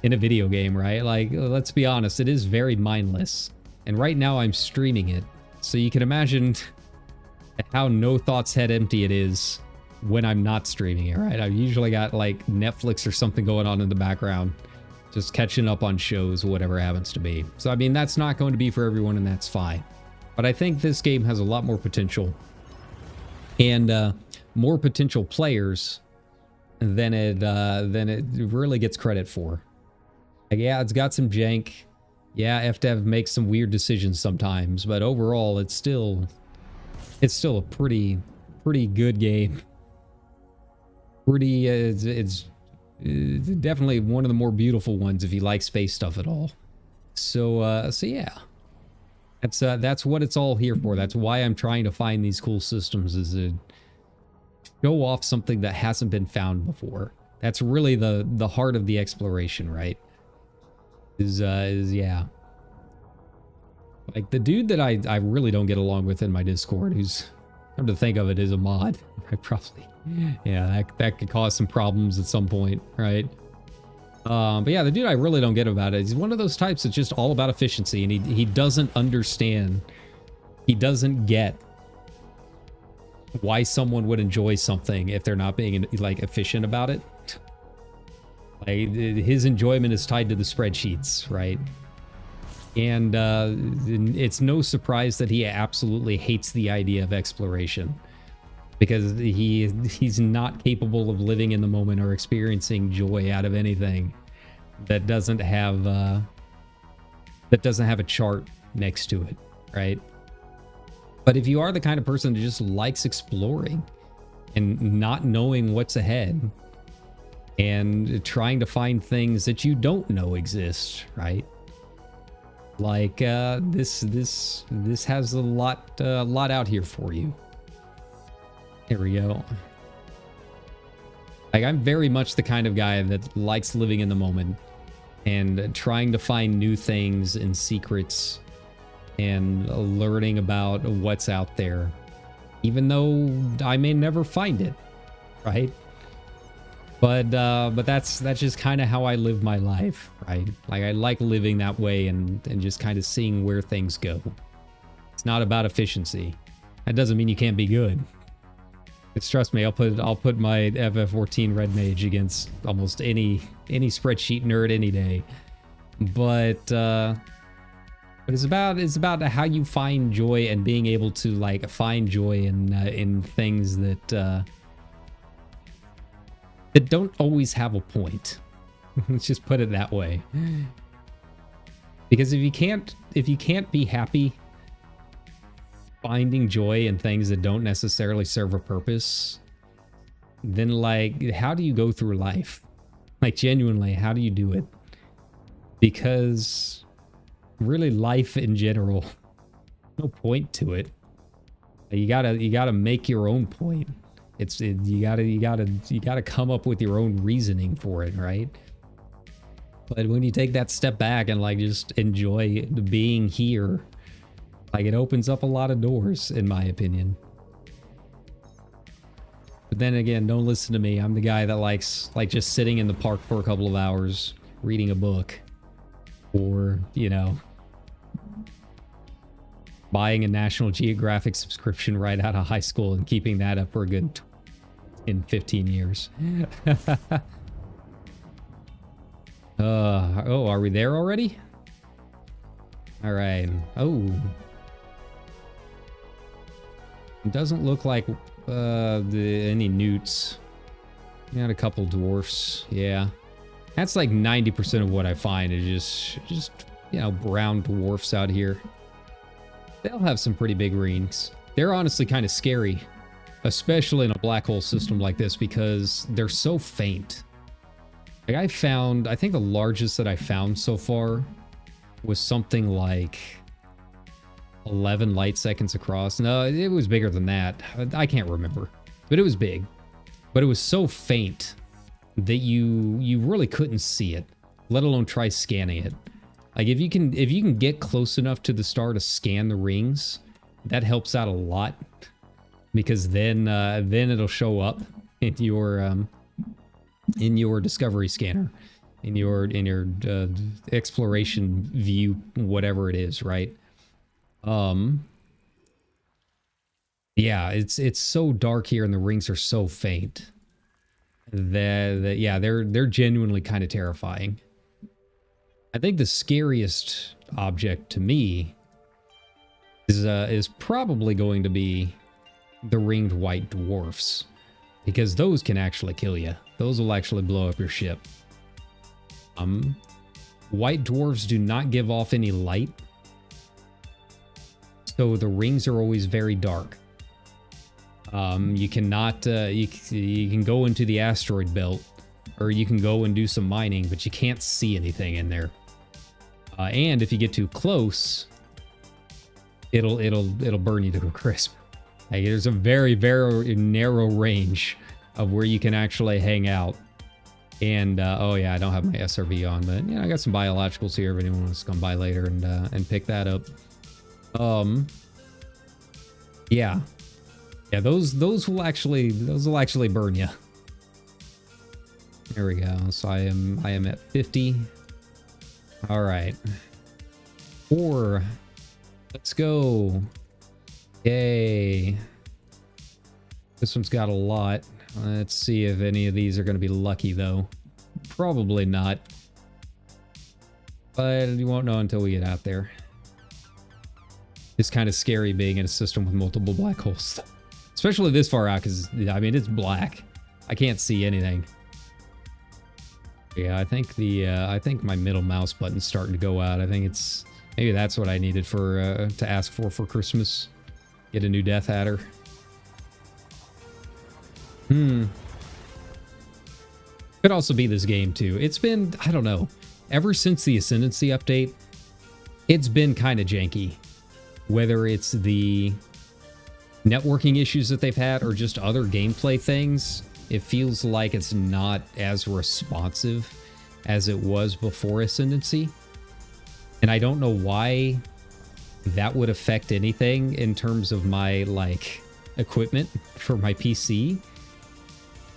in a video game, right? Like, let's be honest, it is very mindless. And right now I'm streaming it, so you can imagine how no thoughts head empty it is when I'm not streaming it, right? I've usually got like Netflix or something going on in the background, just catching up on shows, whatever happens to be. So, I mean, that's not going to be for everyone, and that's fine. But I think this game has a lot more potential and more potential players than it really gets credit for. Like, yeah, it's got some jank. Yeah, FDev makes some weird decisions sometimes, but overall, it's still a pretty good game. It's definitely one of the more beautiful ones if you like space stuff at all. So yeah, that's what it's all here for. That's why I'm trying to find these cool systems, is to show off something that hasn't been found before. That's really the heart of the exploration, right? Is yeah. Like, the dude that I really don't get along with in my Discord, who's, come to think of it, is a mod. I probably, yeah, that could cause some problems at some point, right? But yeah, the dude I really don't get about it. He's one of those types that's just all about efficiency, and he doesn't understand. He doesn't get why someone would enjoy something if they're not being like efficient about it. Like, his enjoyment is tied to the spreadsheets, right? And it's no surprise that he absolutely hates the idea of exploration, because he's not capable of living in the moment or experiencing joy out of anything that doesn't have a chart next to it, right? But if you are the kind of person that just likes exploring and not knowing what's ahead and trying to find things that you don't know exist, right? Like this has a lot out here for you. Here we go. Like, I'm very much the kind of guy that likes living in the moment and trying to find new things and secrets and learning about what's out there, even though I may never find it, right? But that's just kind of how I live my life, right? Like, I like living that way and just kind of seeing where things go. It's not about efficiency. That doesn't mean you can't be good. It's, trust me, I'll put my FF14 Red Mage against almost any spreadsheet nerd any day. But it's about how you find joy and being able to like find joy in things that don't always have a point. Let's just put it that way. Because if you can't be happy finding joy in things that don't necessarily serve a purpose, then like, how do you go through life? Like, genuinely, how do you do it? Because really, life in general, no point to it. You gotta make your own point. You gotta come up with your own reasoning for it, right? But when you take that step back and like just enjoy being here, like, it opens up a lot of doors, in my opinion. But then again, don't listen to me. I'm the guy that likes like just sitting in the park for a couple of hours, reading a book, or, you know, buying a National Geographic subscription right out of high school and keeping that up for a good 15 years. Oh, are we there already? All right. Oh. It doesn't look like any newts. Got a couple dwarfs. Yeah. That's like 90% of what I find is just you know, brown dwarfs out here. They'll have some pretty big rings. They're honestly kind of scary, especially in a black hole system like this, because they're so faint. Like, I think the largest that I found so far was something like 11 light seconds across. No, it was bigger than that. I can't remember, but it was big. But it was so faint that you really couldn't see it, let alone try scanning it. Like, if you can get close enough to the star to scan the rings, that helps out a lot, because then it'll show up in your discovery scanner, in your exploration view, whatever it is, right? Yeah, it's so dark here and the rings are so faint that yeah, they're genuinely kind of terrifying. I think the scariest object to me is probably going to be the ringed white dwarfs, because those can actually kill you. Those will actually blow up your ship. White dwarfs do not give off any light, so the rings are always very dark. You cannot you can go into the asteroid belt, or you can go and do some mining, but you can't see anything in there. And if you get too close, it'll burn you to a crisp. Like, there's a very, very narrow range of where you can actually hang out. And oh yeah, I don't have my SRV on, but yeah, I got some biologicals here if anyone wants to come by later and pick that up. Yeah, those will actually burn you. There we go. So I am at 50. All right, 4. Let's go. Yay. This one's got a lot. Let's see if any of these are going to be lucky, though. Probably not. But you won't know until we get out there. It's kind of scary being in a system with multiple black holes. Especially this far out, because, I mean, it's black. I can't see anything. Yeah, I think my middle mouse button's starting to go out. I think it's maybe that's what I needed for to ask for Christmas. Get a new Death Adder. Could also be this game too. It's been, I don't know, ever since the Ascendancy update, it's been kind of janky. Whether it's the networking issues that they've had or just other gameplay things, it feels like it's not as responsive as it was before Ascendancy. And I don't know why that would affect anything in terms of my, like, equipment for my PC.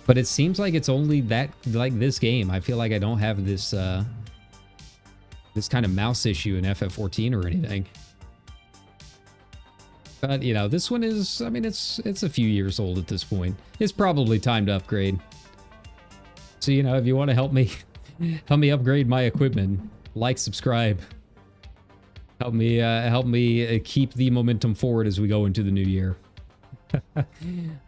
But it seems like it's only that, like this game. I feel like I don't have this, this kind of mouse issue in FF14 or anything. But, you know, this one is, I mean, it's a few years old at this point. It's probably time to upgrade. So, you know, if you want to help me upgrade my equipment, like, subscribe. Help me keep the momentum forward as we go into the new year.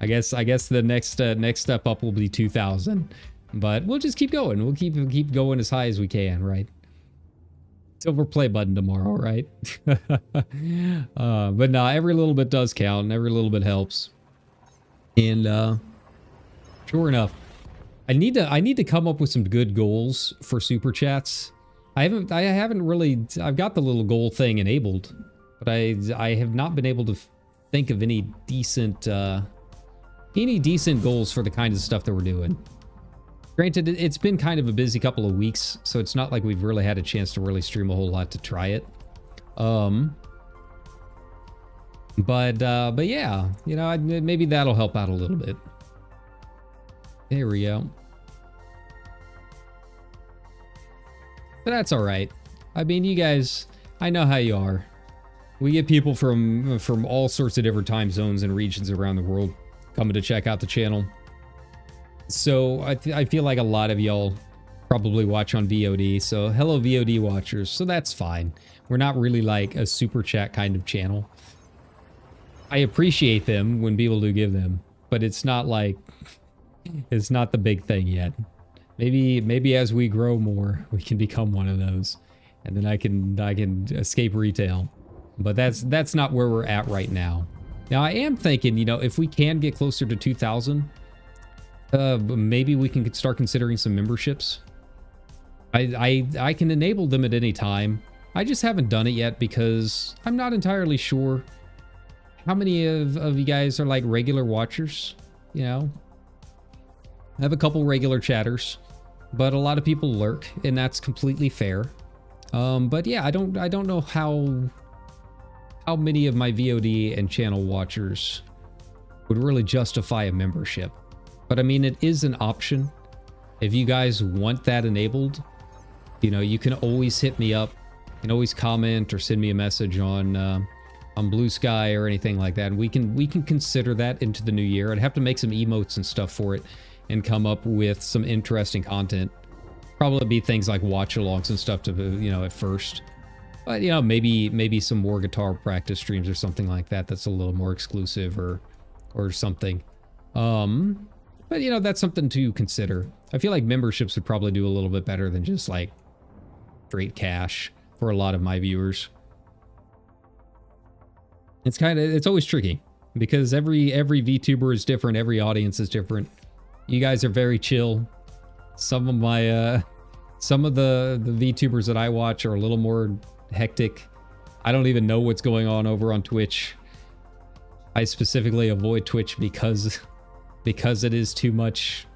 I guess the next step up will be 2,000, but we'll just keep going. We'll keep going as high as we can, right? Silver play button tomorrow, right? But nah, every little bit does count, and every little bit helps. And sure enough, I need to come up with some good goals for super chats. I haven't really. I've got the little goal thing enabled, but I have not been able to think of any decent goals for the kind of stuff that we're doing. Granted, it's been kind of a busy couple of weeks, so it's not like we've really had a chance to really stream a whole lot to try it. But yeah, you know, maybe that'll help out a little bit. There we go. But that's all right. I mean, you guys, I know how you are. We get people from all sorts of different time zones and regions around the world coming to check out the channel. So I feel like a lot of y'all probably watch on VOD. So hello VOD watchers. So that's fine. We're not really like a super chat kind of channel. I appreciate them when people do give them, but it's not like, it's not the big thing yet. Maybe as we grow more, we can become one of those, and then I can escape retail. But that's not where we're at right now. Now I am thinking, you know, if we can get closer to 2,000, maybe we can start considering some memberships. I can enable them at any time. I just haven't done it yet because I'm not entirely sure how many of you guys are like regular watchers. You know, I have a couple regular chatters, but a lot of people lurk, and that's completely fair. But yeah, I don't know how many of my VOD and channel watchers would really justify a membership. But I mean, it is an option. If you guys want that enabled, you know, you can always hit me up. You can always comment or send me a message on Blue Sky or anything like that. And we can consider that into the new year. I'd have to make some emotes and stuff for it and come up with some interesting content. Probably be things like watch-alongs and stuff to, you know, at first. But, you know, maybe some more guitar practice streams or something like that that's a little more exclusive or something. But, you know, that's something to consider. I feel like memberships would probably do a little bit better than just, like, straight cash for a lot of my viewers. It's always tricky because every VTuber is different. Every audience is different. You guys are very chill. Some of the VTubers that I watch are a little more hectic. I don't even know what's going on over on Twitch. I specifically avoid Twitch because it is too much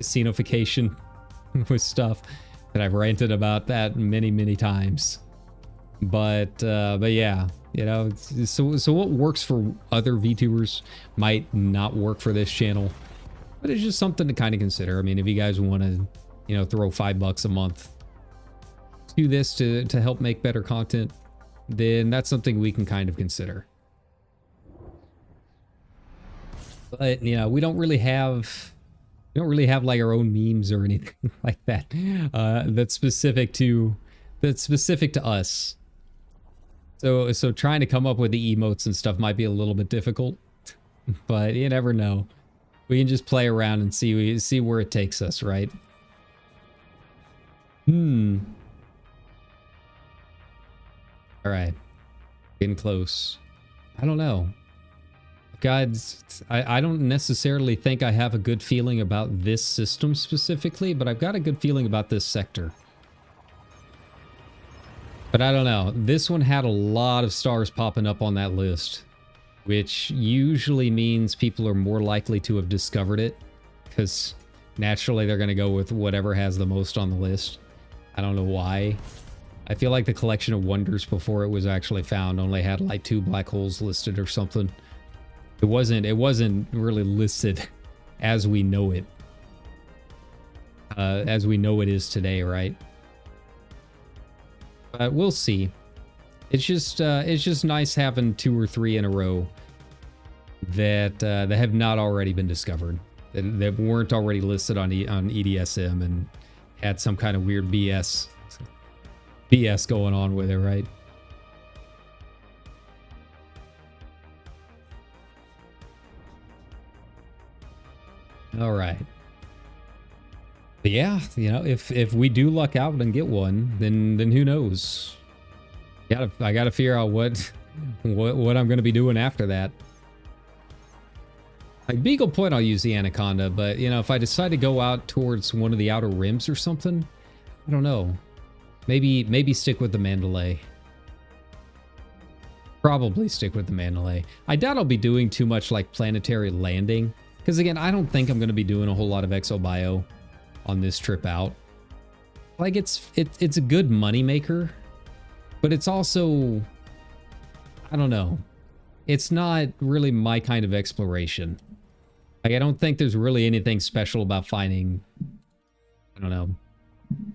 casinofication with stuff, and I've ranted about that many times. But yeah, you know, so what works for other VTubers might not work for this channel. But it's just something to kind of consider. I mean, if you guys want to, you know, throw $5 a month to this to help make better content, then that's something we can kind of consider. But, you know, we don't really have like our own memes or anything like that that's specific to us. So trying to come up with the emotes and stuff might be a little bit difficult, but you never know. We can just play around and see where it takes us, right? All right. Getting close. I don't know. God, I don't necessarily think I have a good feeling about this system specifically, but I've got a good feeling about this sector. But I don't know. This one had a lot of stars popping up on that list, which usually means people are more likely to have discovered it, because naturally they're going to go with whatever has the most on the list. I don't know why. I feel like the collection of wonders before it was actually found only had like 2 black holes listed or something. It wasn't really listed as we know it. As we know it is today, right? But we'll see. It's just nice having 2 or 3 in a row that have not already been discovered. That weren't already listed on EDSM and had some kind of weird BS going on with it, right? All right. But yeah, you know, if we do luck out and get one, then who knows? I gotta figure out what I'm gonna be doing after that. Like Beagle Point, I'll use the Anaconda, but you know, if I decide to go out towards one of the outer rims or something, I don't know. Maybe stick with the Mandalay. Probably stick with the Mandalay. I doubt I'll be doing too much like planetary landing, because again, I don't think I'm going to be doing a whole lot of exobio on this trip out. Like it's a good money maker, but it's also, I don't know. It's not really my kind of exploration. Like I don't think there's really anything special about finding, I don't know,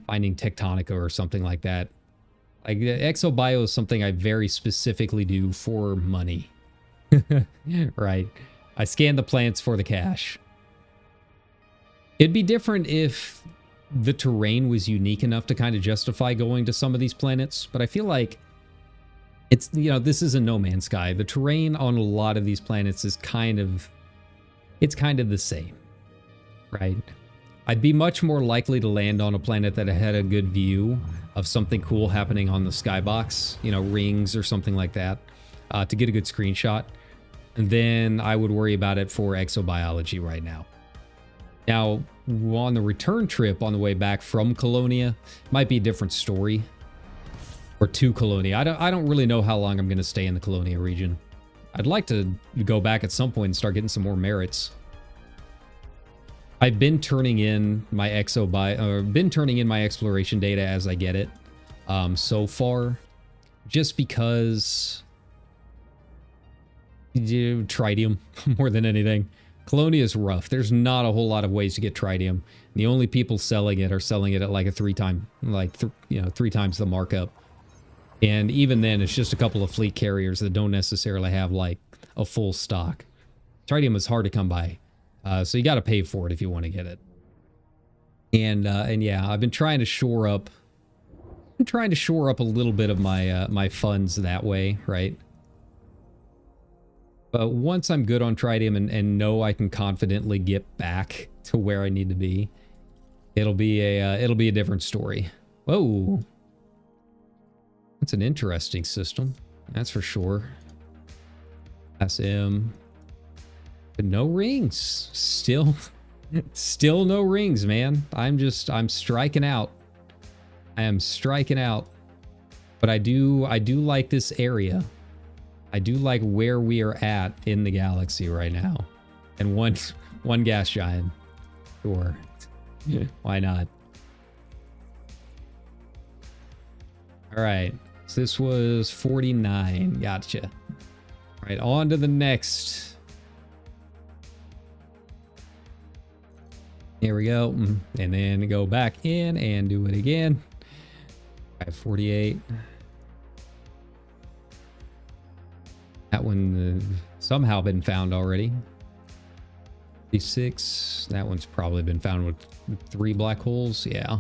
finding Tectonica or something like that. Like exobio is something I very specifically do for money. Right. I scan the plants for the cash. It'd be different if the terrain was unique enough to kind of justify going to some of these planets, but I feel like it's, you know, this is a No Man's Sky. The terrain on a lot of these planets is kind of the same, right? I'd be much more likely to land on a planet that had a good view of something cool happening on the skybox, you know, rings or something like that, to get a good screenshot. And then I would worry about it for exobiology right now. Now, on the return trip on the way back from Colonia, might be a different story. Or to Colonia. I don't really know how long I'm going to stay in the Colonia region. I'd like to go back at some point and start getting some more merits. I've been turning in my my exploration data as I get it so far, just because tritium more than anything. Colonia is rough. There's not a whole lot of ways to get tritium. The only people selling it are selling it at like a 3 times the markup. And even then, it's just a couple of fleet carriers that don't necessarily have like a full stock. Tritium is hard to come by. So you got to pay for it if you want to get it. And yeah, I've been trying to shore up. I'm trying to shore up a little bit of my my funds that way, right? But once I'm good on tritium and know I can confidently get back to where I need to be, it'll be a different story. Whoa, that's an interesting system, that's for sure. SM. But no rings. Still no rings, man. I'm striking out. I am striking out. But I do like this area. I do like where we are at in the galaxy right now. And one gas giant. Sure. Why not? All right. So this was 49. Gotcha. All right, on to the next. Here we go. And then go back in and do it again. 548. That one somehow been found already. 56. That one's probably been found with 3 black holes. Yeah.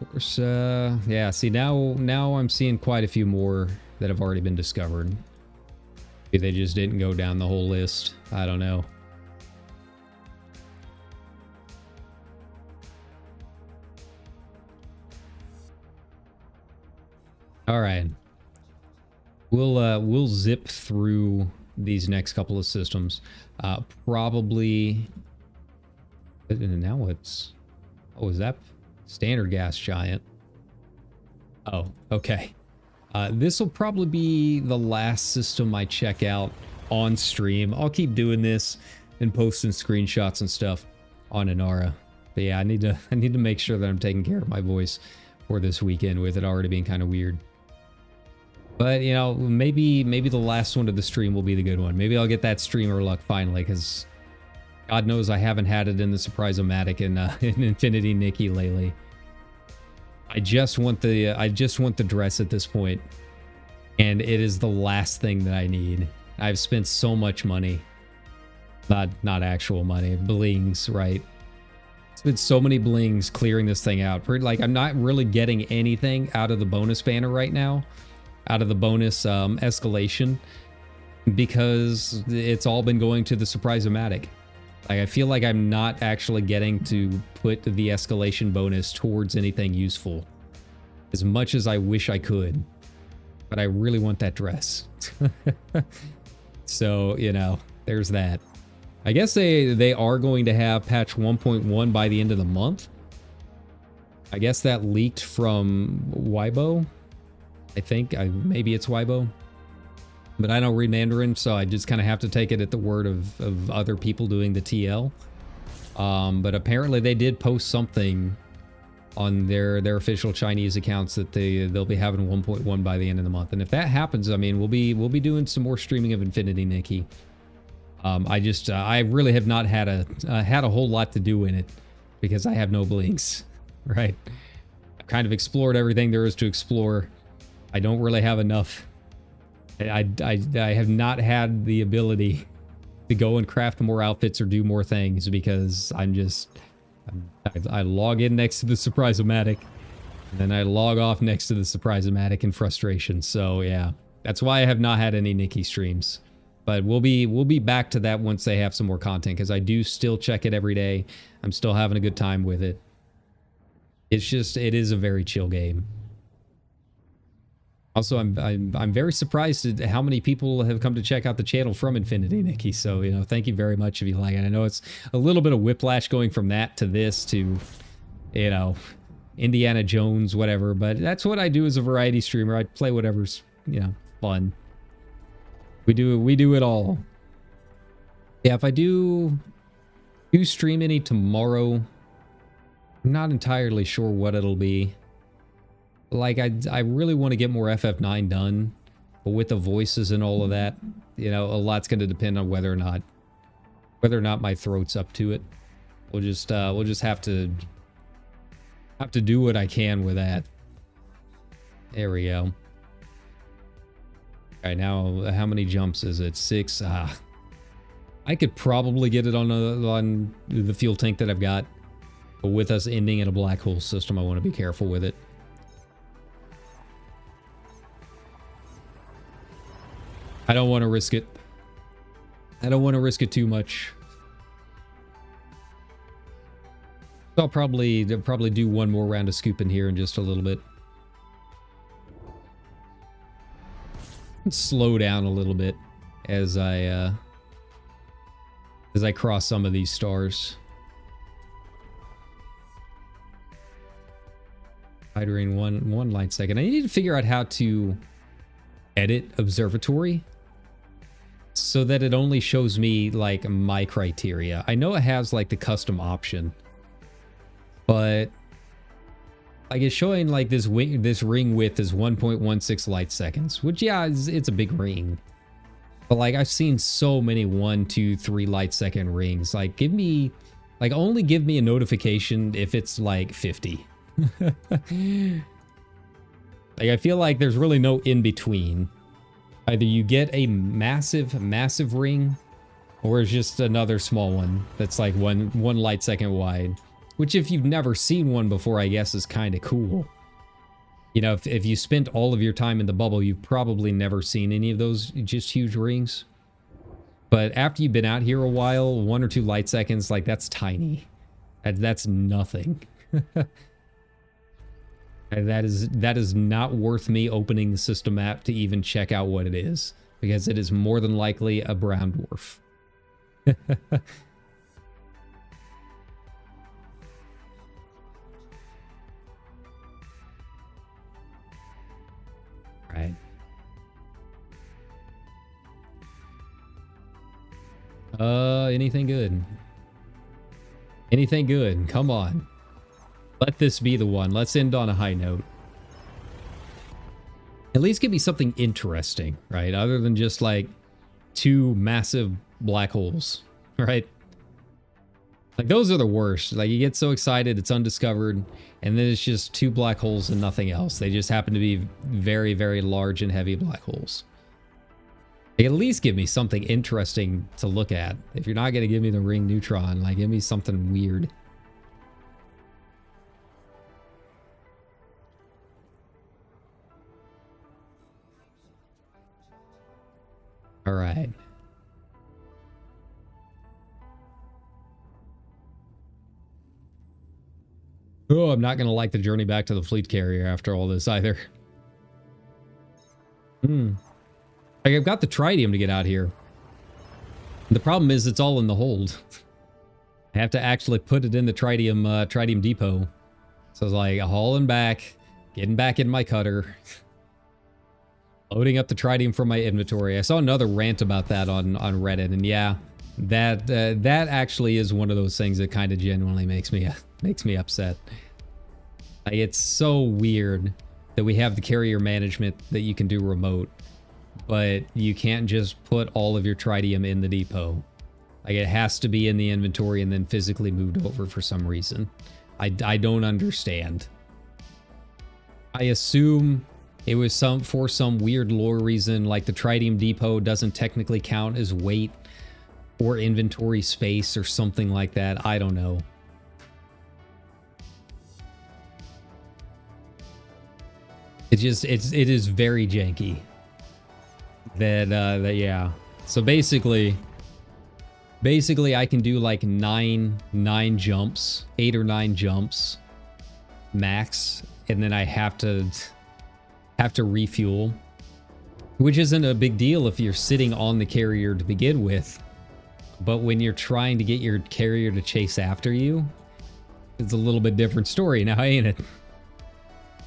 Of course, yeah, see now I'm seeing quite a few more that have already been discovered. Maybe they just didn't go down the whole list. I don't know. All right. We'll zip through these next couple of systems. Probably. Now it's. Oh, is that standard gas giant? Oh, okay. This will probably be the last system I check out on stream. I'll keep doing this and posting screenshots and stuff on Inara. But yeah, I need to make sure that I'm taking care of my voice for this weekend, with it already being kind of weird. But you know, maybe the last one of the stream will be the good one. Maybe I'll get that streamer luck finally, because God knows I haven't had it in the Surprise-O-Matic in Infinity Nikki lately. I just want the dress at this point, and it is the last thing that I need. I've spent so much money, not actual money, blings, right? Spent so many blings clearing this thing out. Like, I'm not really getting anything out of the bonus banner right now, out of the bonus escalation, because it's all been going to the Surprise-O-Matic. Like, I feel like I'm not actually getting to put the escalation bonus towards anything useful, as much as I wish I could. But I really want that dress. So, you know, there's that. I guess they are going to have patch 1.1 by the end of the month. I guess that leaked from Weibo. I think maybe it's Weibo. But I don't read Mandarin, so I just kind of have to take it at the word of other people doing the TL. But apparently they did post something on their official Chinese accounts that they'll be having 1.1 by the end of the month. And if that happens, I mean, we'll be doing some more streaming of Infinity Nikki. I really have not had a whole lot to do in it, because I have no blinks, right? I've kind of explored everything there is to explore. I don't really have enough. I have not had the ability to go and craft more outfits or do more things, because I log in next to the Surprise-O-Matic, and then I log off next to the Surprise-O-Matic in frustration. So yeah, that's why I have not had any Nikki streams. But we'll be back to that once they have some more content, because I do still check it every day. I'm still having a good time with it. It is a very chill game. Also, I'm very surprised at how many people have come to check out the channel from Infinity Nikki. So, you know, thank you very much if you like it. I know it's a little bit of whiplash going from that to this to, you know, Indiana Jones, whatever. But that's what I do as a variety streamer. I play whatever's, you know, fun. We do it all. Yeah, if I do stream any tomorrow, I'm not entirely sure what it'll be. Like, I really want to get more FF9 done, but with the voices and all of that, you know, a lot's going to depend on whether or not my throat's up to it. We'll just have to do what I can with that. There we go. All right, now how many jumps is it? 6. I could probably get it on the fuel tank that I've got, but with us ending in a black hole system, I want to be careful with it. I don't want to risk it. I don't want to risk it too much. So I'll probably do one more round of scooping here in just a little bit. Slow down a little bit as I cross some of these stars. Hydrogen one light second. I need to figure out how to edit Observatory so that it only shows me like my criteria. I know it has like the custom option, but like it's showing like this ring width is 1.16 light seconds, which yeah, it's a big ring. But like I've seen so many 1, 2, 3 light second rings. Like only give me a notification if it's like 50. Like I feel like there's really no in between. Either you get a massive ring, or it's just another small one that's like one light second wide. Which, if you've never seen one before, I guess is kind of cool. You know, if you spent all of your time in the bubble, you've probably never seen any of those just huge rings. But after you've been out here a while, 1 or 2 light seconds, like that's tiny. That's nothing. That is not worth me opening the system map to even check out what it is, because it is more than likely a brown dwarf. Right. Anything good? Anything good? Come on. Let this be the one. Let's end on a high note. At least give me something interesting, right? Other than just like two massive black holes, right? Like those are the worst. Like you get so excited, it's undiscovered, and then it's just two black holes and nothing else. They just happen to be very, very large and heavy black holes. Like, at least give me something interesting to look at. If you're not going to give me the ring neutron, like give me something weird. All right. Oh, I'm not going to like the journey back to the fleet carrier after all this either. Like, I've got the tritium to get out here. The problem is it's all in the hold. I have to actually put it in the tritium depot. So it's like hauling back, getting back in my cutter, loading up the tritium from my inventory. I saw another rant about that on Reddit, and yeah, that actually is one of those things that kind of genuinely makes me upset. Like, it's so weird that we have the carrier management that you can do remote, but you can't just put all of your tritium in the depot. Like, it has to be in the inventory and then physically moved over for some reason. I don't understand. I assume it was for some weird lore reason, like the tritium depot doesn't technically count as weight or inventory space or something like that. I don't know. It is very janky. That yeah. So basically I can do like 9 jumps, 8 or 9 jumps max, and then I have to refuel, which isn't a big deal if you're sitting on the carrier to begin with. But when you're trying to get your carrier to chase after you, it's a little bit different story now, ain't it?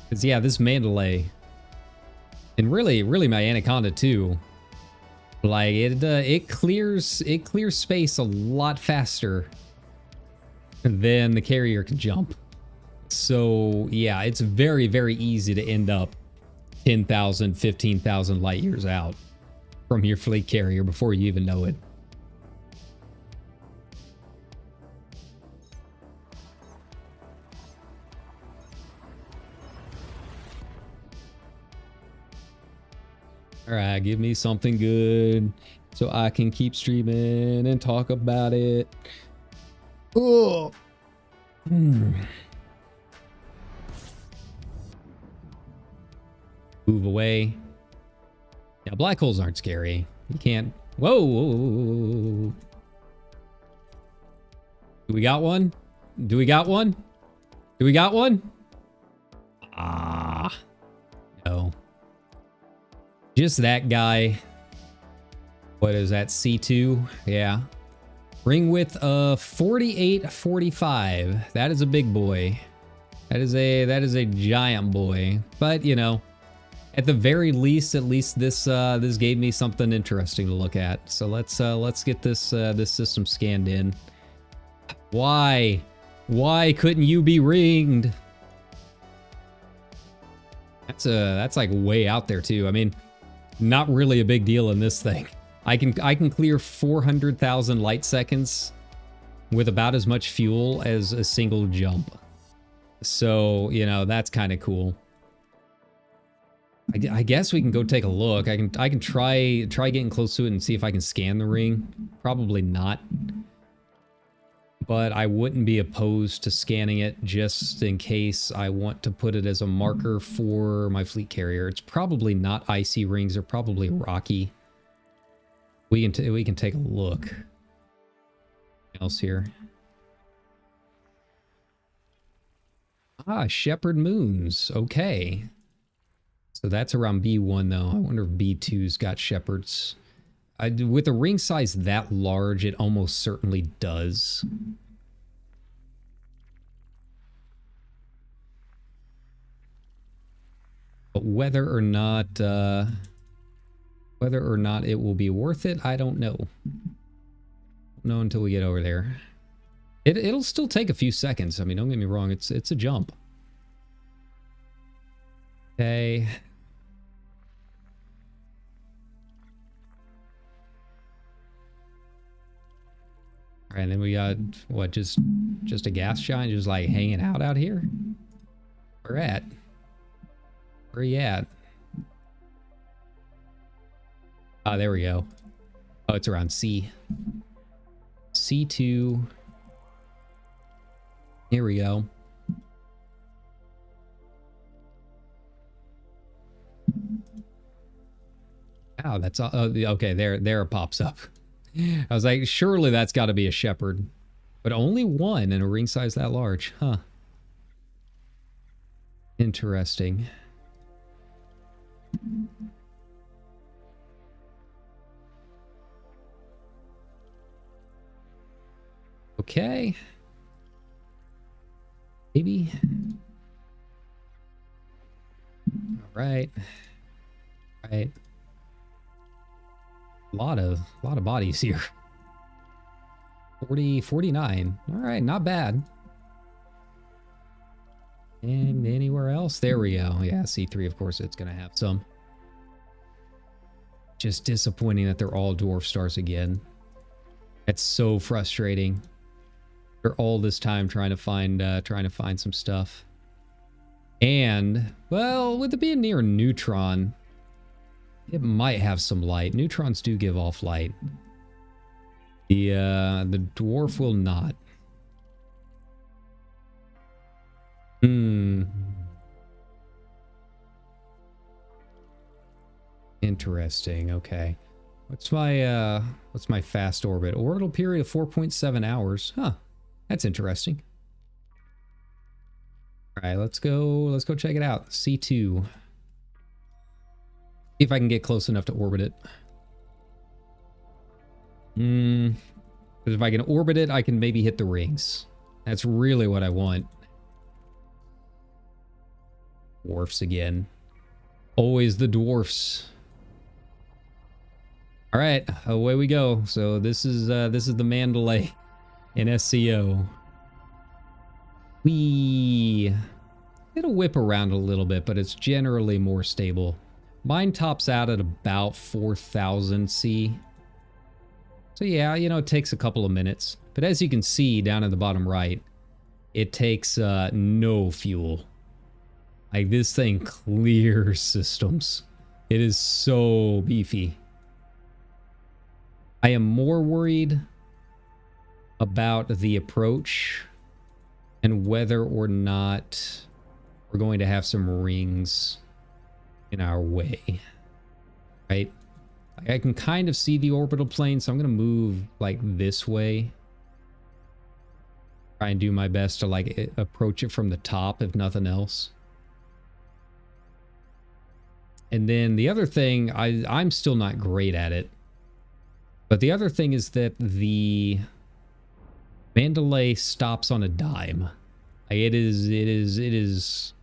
Because yeah, this Mandalay, and really my Anaconda too, like it clears space a lot faster than the carrier can jump. So yeah, it's very, very easy to end up 10,000, 15,000 light years out from your fleet carrier before you even know it. All right, give me something good so I can keep streaming and talk about it. Oh. Move away. Yeah, black holes aren't scary. You can't. Whoa. Do we got one? Do we got one? Do we got one? Ah. No. Just that guy. What is that? C2? Yeah. Ring width of 4845. That is a big boy. That is a giant boy. But you know, at the very least, this this gave me something interesting to look at. So let's get this this system scanned in. Why couldn't you be ringed? That's like way out there too. I mean, not really a big deal in this thing. I can clear 400,000 light seconds with about as much fuel as a single jump. So, you know, that's kind of cool. I guess we can go take a look. I can try getting close to it and see if I can scan the ring. Probably not. But I wouldn't be opposed to scanning it just in case I want to put it as a marker for my fleet carrier. It's probably not icy rings. They're probably rocky. We can take a look. Anything else here? Ah, Shepherd Moons. Okay. So that's around B1 though. I wonder if B2's got shepherds. With a ring size that large, it almost certainly does. But whether or not it will be worth it, I don't know. Won't know until we get over there. It'll still take a few seconds. I mean, don't get me wrong, it's a jump. Okay. All right, and then we got what? Just a gas giant, just like hanging out here. Where at? Where you at? Ah, there we go. Oh, it's around C. C2. Here we go. Oh, that's all. Oh, okay, there it pops up. I was like, surely that's got to be a shepherd. But only one in a ring size that large. Huh. Interesting. Okay. Maybe. All right. All right. A lot of bodies here. 49. All right, not bad. And anywhere else? There we go. Yeah, C3, of course, it's going to have some. Just disappointing that they're all dwarf stars again. That's so frustrating. For all this time trying to find some stuff. And, well, with it being near a neutron, it might have some light. Neutrons do give off light. The dwarf will not. Interesting. Okay. What's my fast orbit? Orbital period of 4.7 hours. Huh. That's interesting. All right, let's go check it out. C2. See if I can get close enough to orbit it. Because if I can orbit it, I can maybe hit the rings. That's really what I want. Dwarfs again. Always the dwarfs. All right, away we go. So this is the Mandalay in SCO. It'll whip around a little bit, but it's generally more stable. Mine tops out at about 4,000 C. So yeah, you know, it takes a couple of minutes. But as you can see down at the bottom right, it takes no fuel. Like, this thing clears systems. It is so beefy. I am more worried about the approach and whether or not we're going to have some rings in our way, right? I can kind of see the orbital plane, so I'm going to move like this way. Try and do my best to like approach it from the top, if nothing else. And then the other thing, I'm still not great at it. But the other thing is that the Mandalay stops on a dime. It is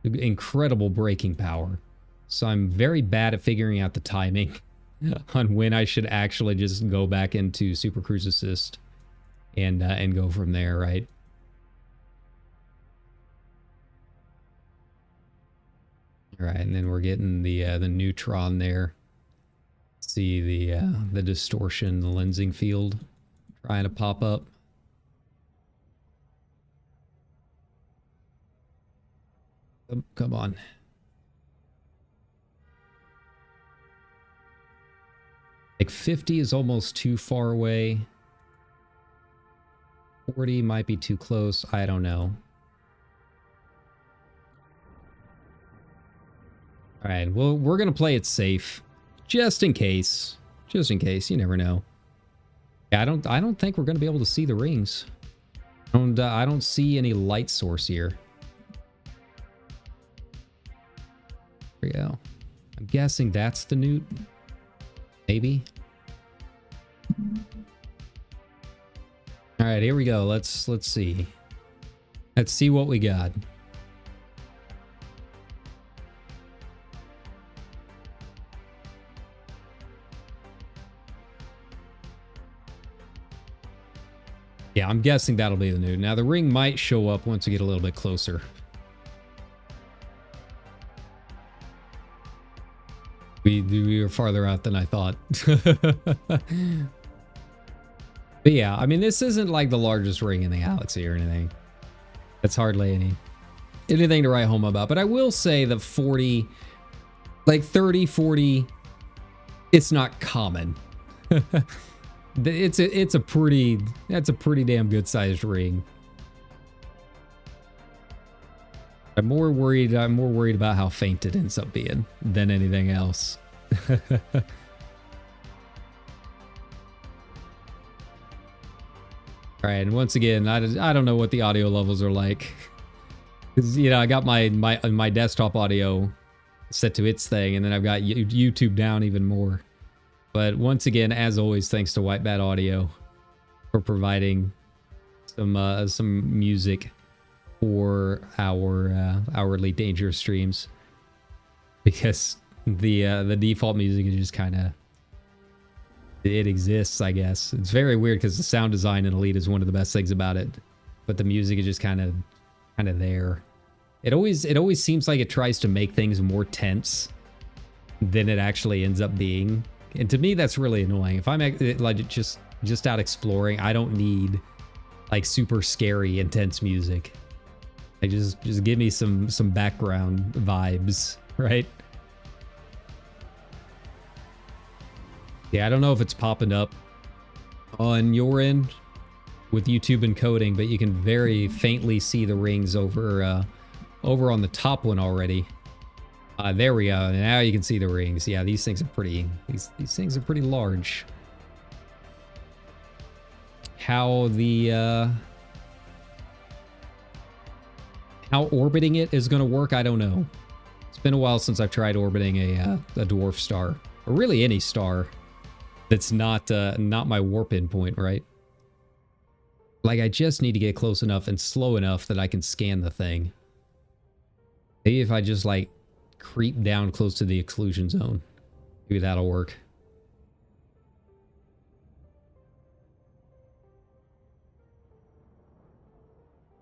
incredible braking power. So I'm very bad at figuring out the timing on when I should actually just go back into Super Cruise Assist and go from there, right? All right, and then we're getting the neutron there. See the distortion, the lensing field trying to pop up. Come on. Like 50 is almost too far away. 40 might be too close. I don't know. All right, well, we're going to play it safe. Just in case. Just in case. You never know. Yeah, I don't think we're going to be able to see the rings. I don't see any light source here. There we go. I'm guessing that's the newt. Maybe. All right, here we go. Let's see. Let's see what we got. Yeah, I'm guessing that'll be the newt. Now the ring might show up once we get a little bit closer. We were farther out than I thought. But yeah, I mean, this isn't like the largest ring in the galaxy or anything. That's hardly anything to write home about. But I will say that 40, like 30, 40, it's not common. That's a pretty damn good sized ring. I'm more worried about how faint it ends up being than anything else. All right, and once again, I don't know what the audio levels are like, because you know I got my desktop audio set to its thing, and then I've got YouTube down even more. But once again, as always, thanks to White Bat Audio for providing some music for our Elite Dangerous streams, because the default music is just kind of, it exists, I guess. It's very weird because the sound design in Elite is one of the best things about it, but the music is just kind of there. It always seems like it tries to make things more tense than it actually ends up being, and to me that's really annoying. If I'm like just out exploring, I don't need like super scary intense music. Like just give me some background vibes, right? Yeah, I don't know if it's popping up on your end with YouTube encoding, but you can very faintly see the rings over on the top one already. There we go. Now you can see the rings. Yeah, these things are pretty. These things are pretty large. How orbiting it is going to work, I don't know. It's been a while since I've tried orbiting a dwarf star, or really any star that's not my warp in point, right? Like, I just need to get close enough and slow enough that I can scan the thing. Maybe if I just like creep down close to the exclusion zone, maybe that'll work.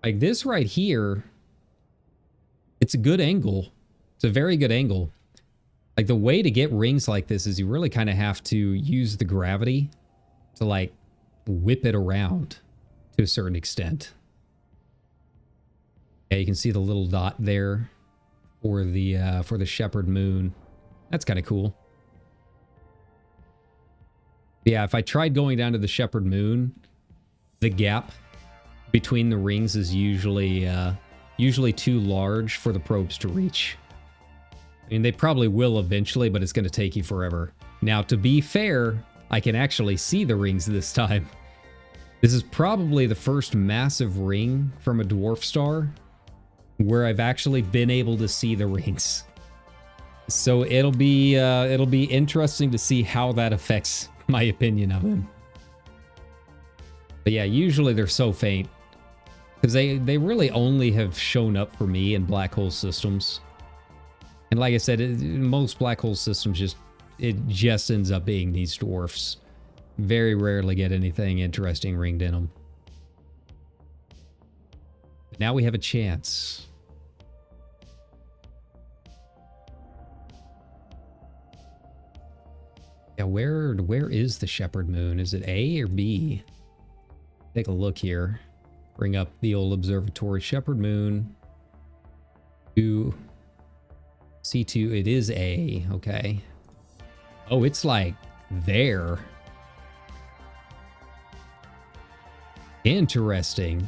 Like this right here, it's a good angle. It's a very good angle. Like the way to get rings like this is you really kind of have to use the gravity to like whip it around to a certain extent. Yeah, you can see the little dot there for the shepherd moon. That's kind of cool. Yeah, if I tried going down to the shepherd moon, the gap between the rings is usually too large for the probes to reach. I mean, they probably will eventually, but it's going to take you forever. Now, to be fair, I can actually see the rings this time. This is probably the first massive ring from a dwarf star where I've actually been able to see the rings. So it'll be interesting to see how that affects my opinion of them. But yeah, usually they're so faint because they really only have shown up for me in black hole systems. And like I said, most black hole systems it just ends up being these dwarfs. Very rarely get anything interesting ringed in them. But now we have a chance. Yeah, where is the shepherd moon? Is it A or B? Take a look here. Bring up the old observatory. Shepherd moon. C2, it is A. Okay. Oh, it's like there. Interesting.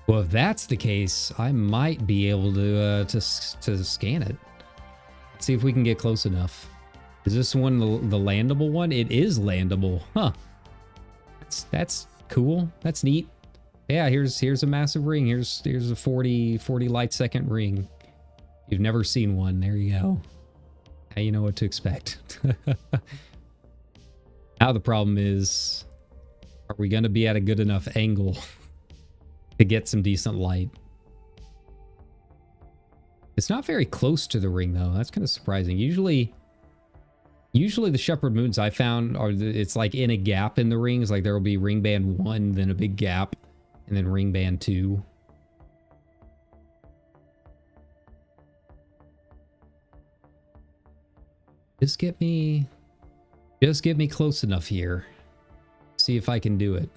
Well, if that's the case, I might be able to scan it. Let's see if we can get close enough. Is this one the landable one? It is landable. Huh. That's cool. That's neat. Yeah, here's a massive ring. Here's a 40 light second ring. You've never seen one. There you go. Now you know what to expect. Now the problem is, are we going to be at a good enough angle to get some decent light? It's not very close to the ring though. That's kind of surprising. Usually the shepherd moons I found are it's like in a gap in the rings. Like there will be ring band 1, then a big gap, and then ring band 2. Just get me close enough here. See if I can do it.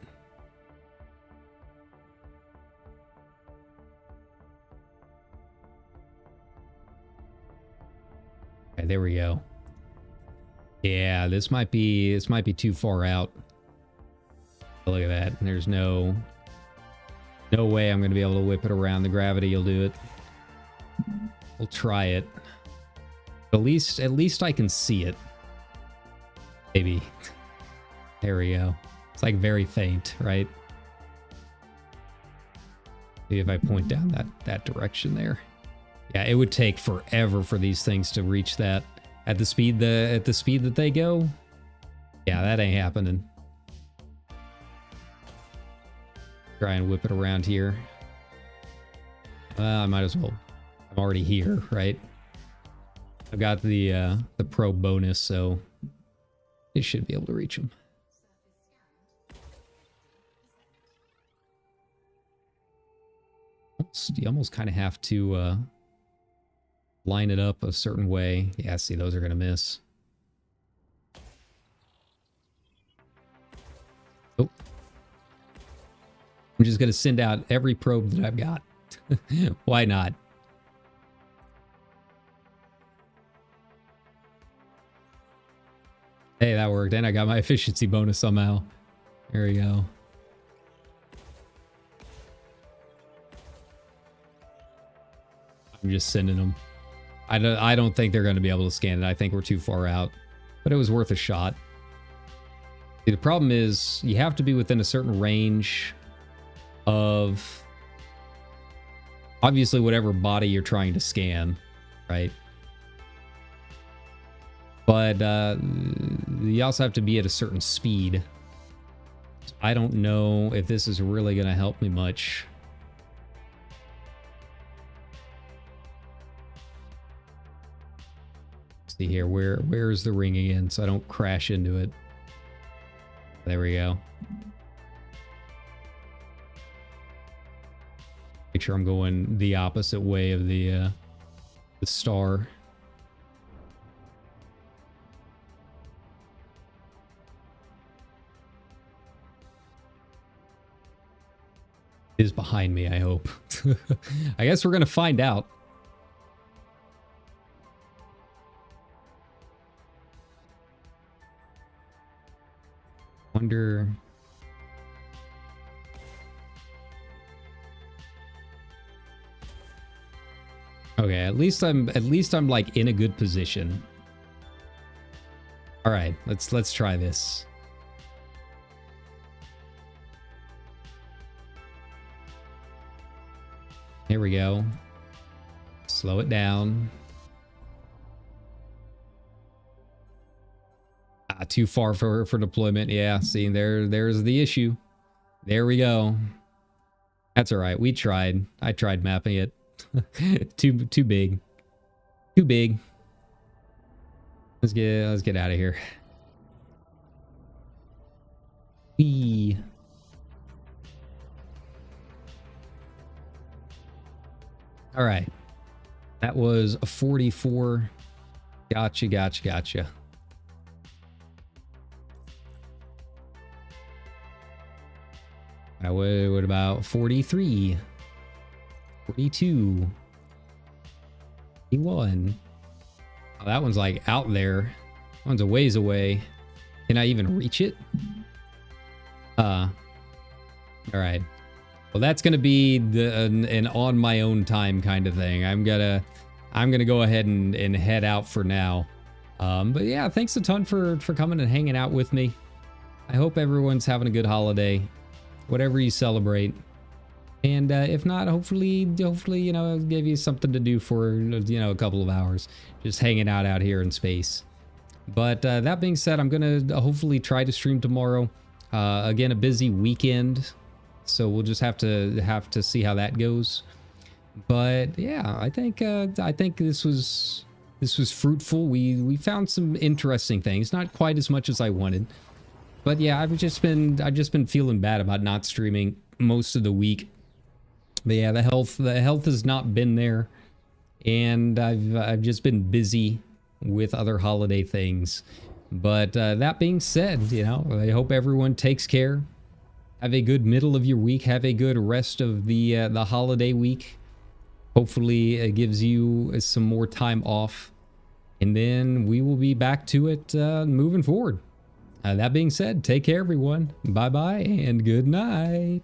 Okay, there we go. Yeah, this might be too far out. Look at that. There's no way I'm going to be able to whip it around. The gravity will do it. We'll try it. At least I can see it. Maybe. There we go. It's like very faint, right? Maybe if I point down that direction there. Yeah, it would take forever for these things to reach that at the speed that they go. Yeah, that ain't happening. Try and whip it around here. I might as well. I'm already here, right? I've got the pro bonus, so it should be able to reach them. You almost kind of have to line it up a certain way. Yeah, see, those are going to miss. Oh. I'm just going to send out every probe that I've got. Why not? Hey, that worked. And I got my efficiency bonus somehow. There we go. I'm just sending them. I don't think they're going to be able to scan it. I think we're too far out. But it was worth a shot. See, the problem is you have to be within a certain range of obviously whatever body you're trying to scan, right? But you also have to be at a certain speed. I don't know if this is really going to help me much. See here, where is the ring again so I don't crash into it? There we go. Make sure I'm going the opposite way of the star. It is behind me, I hope. I guess we're gonna find out. Wonder. Okay, at least I'm like in a good position. All right, let's try this. Here we go. Slow it down. Too far for deployment. Yeah, see, there's the issue. There we go. That's all right. We tried. I tried mapping it. too big. Too big. Let's get out of here. Whee. All right. That was a 44. Gotcha. What about 43? 42? 41? Oh, that one's like out there. That one's a ways away. Can I even reach it? All right. Well, that's gonna be an on my own time kind of thing. I'm gonna go ahead and head out for now. But yeah, thanks a ton for coming and hanging out with me. I hope everyone's having a good holiday. Whatever you celebrate, And if not, hopefully, I'll give you something to do for, a couple of hours, just hanging out here in space. But that being said, I'm going to hopefully try to stream tomorrow. Again, a busy weekend, so we'll just have to see how that goes. But yeah, I think this was fruitful. We found some interesting things, not quite as much as I wanted. But yeah, I've just been feeling bad about not streaming most of the week. But yeah, the health has not been there, and I've just been busy with other holiday things. But that being said, I hope everyone takes care. Have a good middle of your week. Have a good rest of the holiday week. Hopefully, it gives you some more time off, and then we will be back to it moving forward. That being said, take care, everyone. Bye bye, and good night.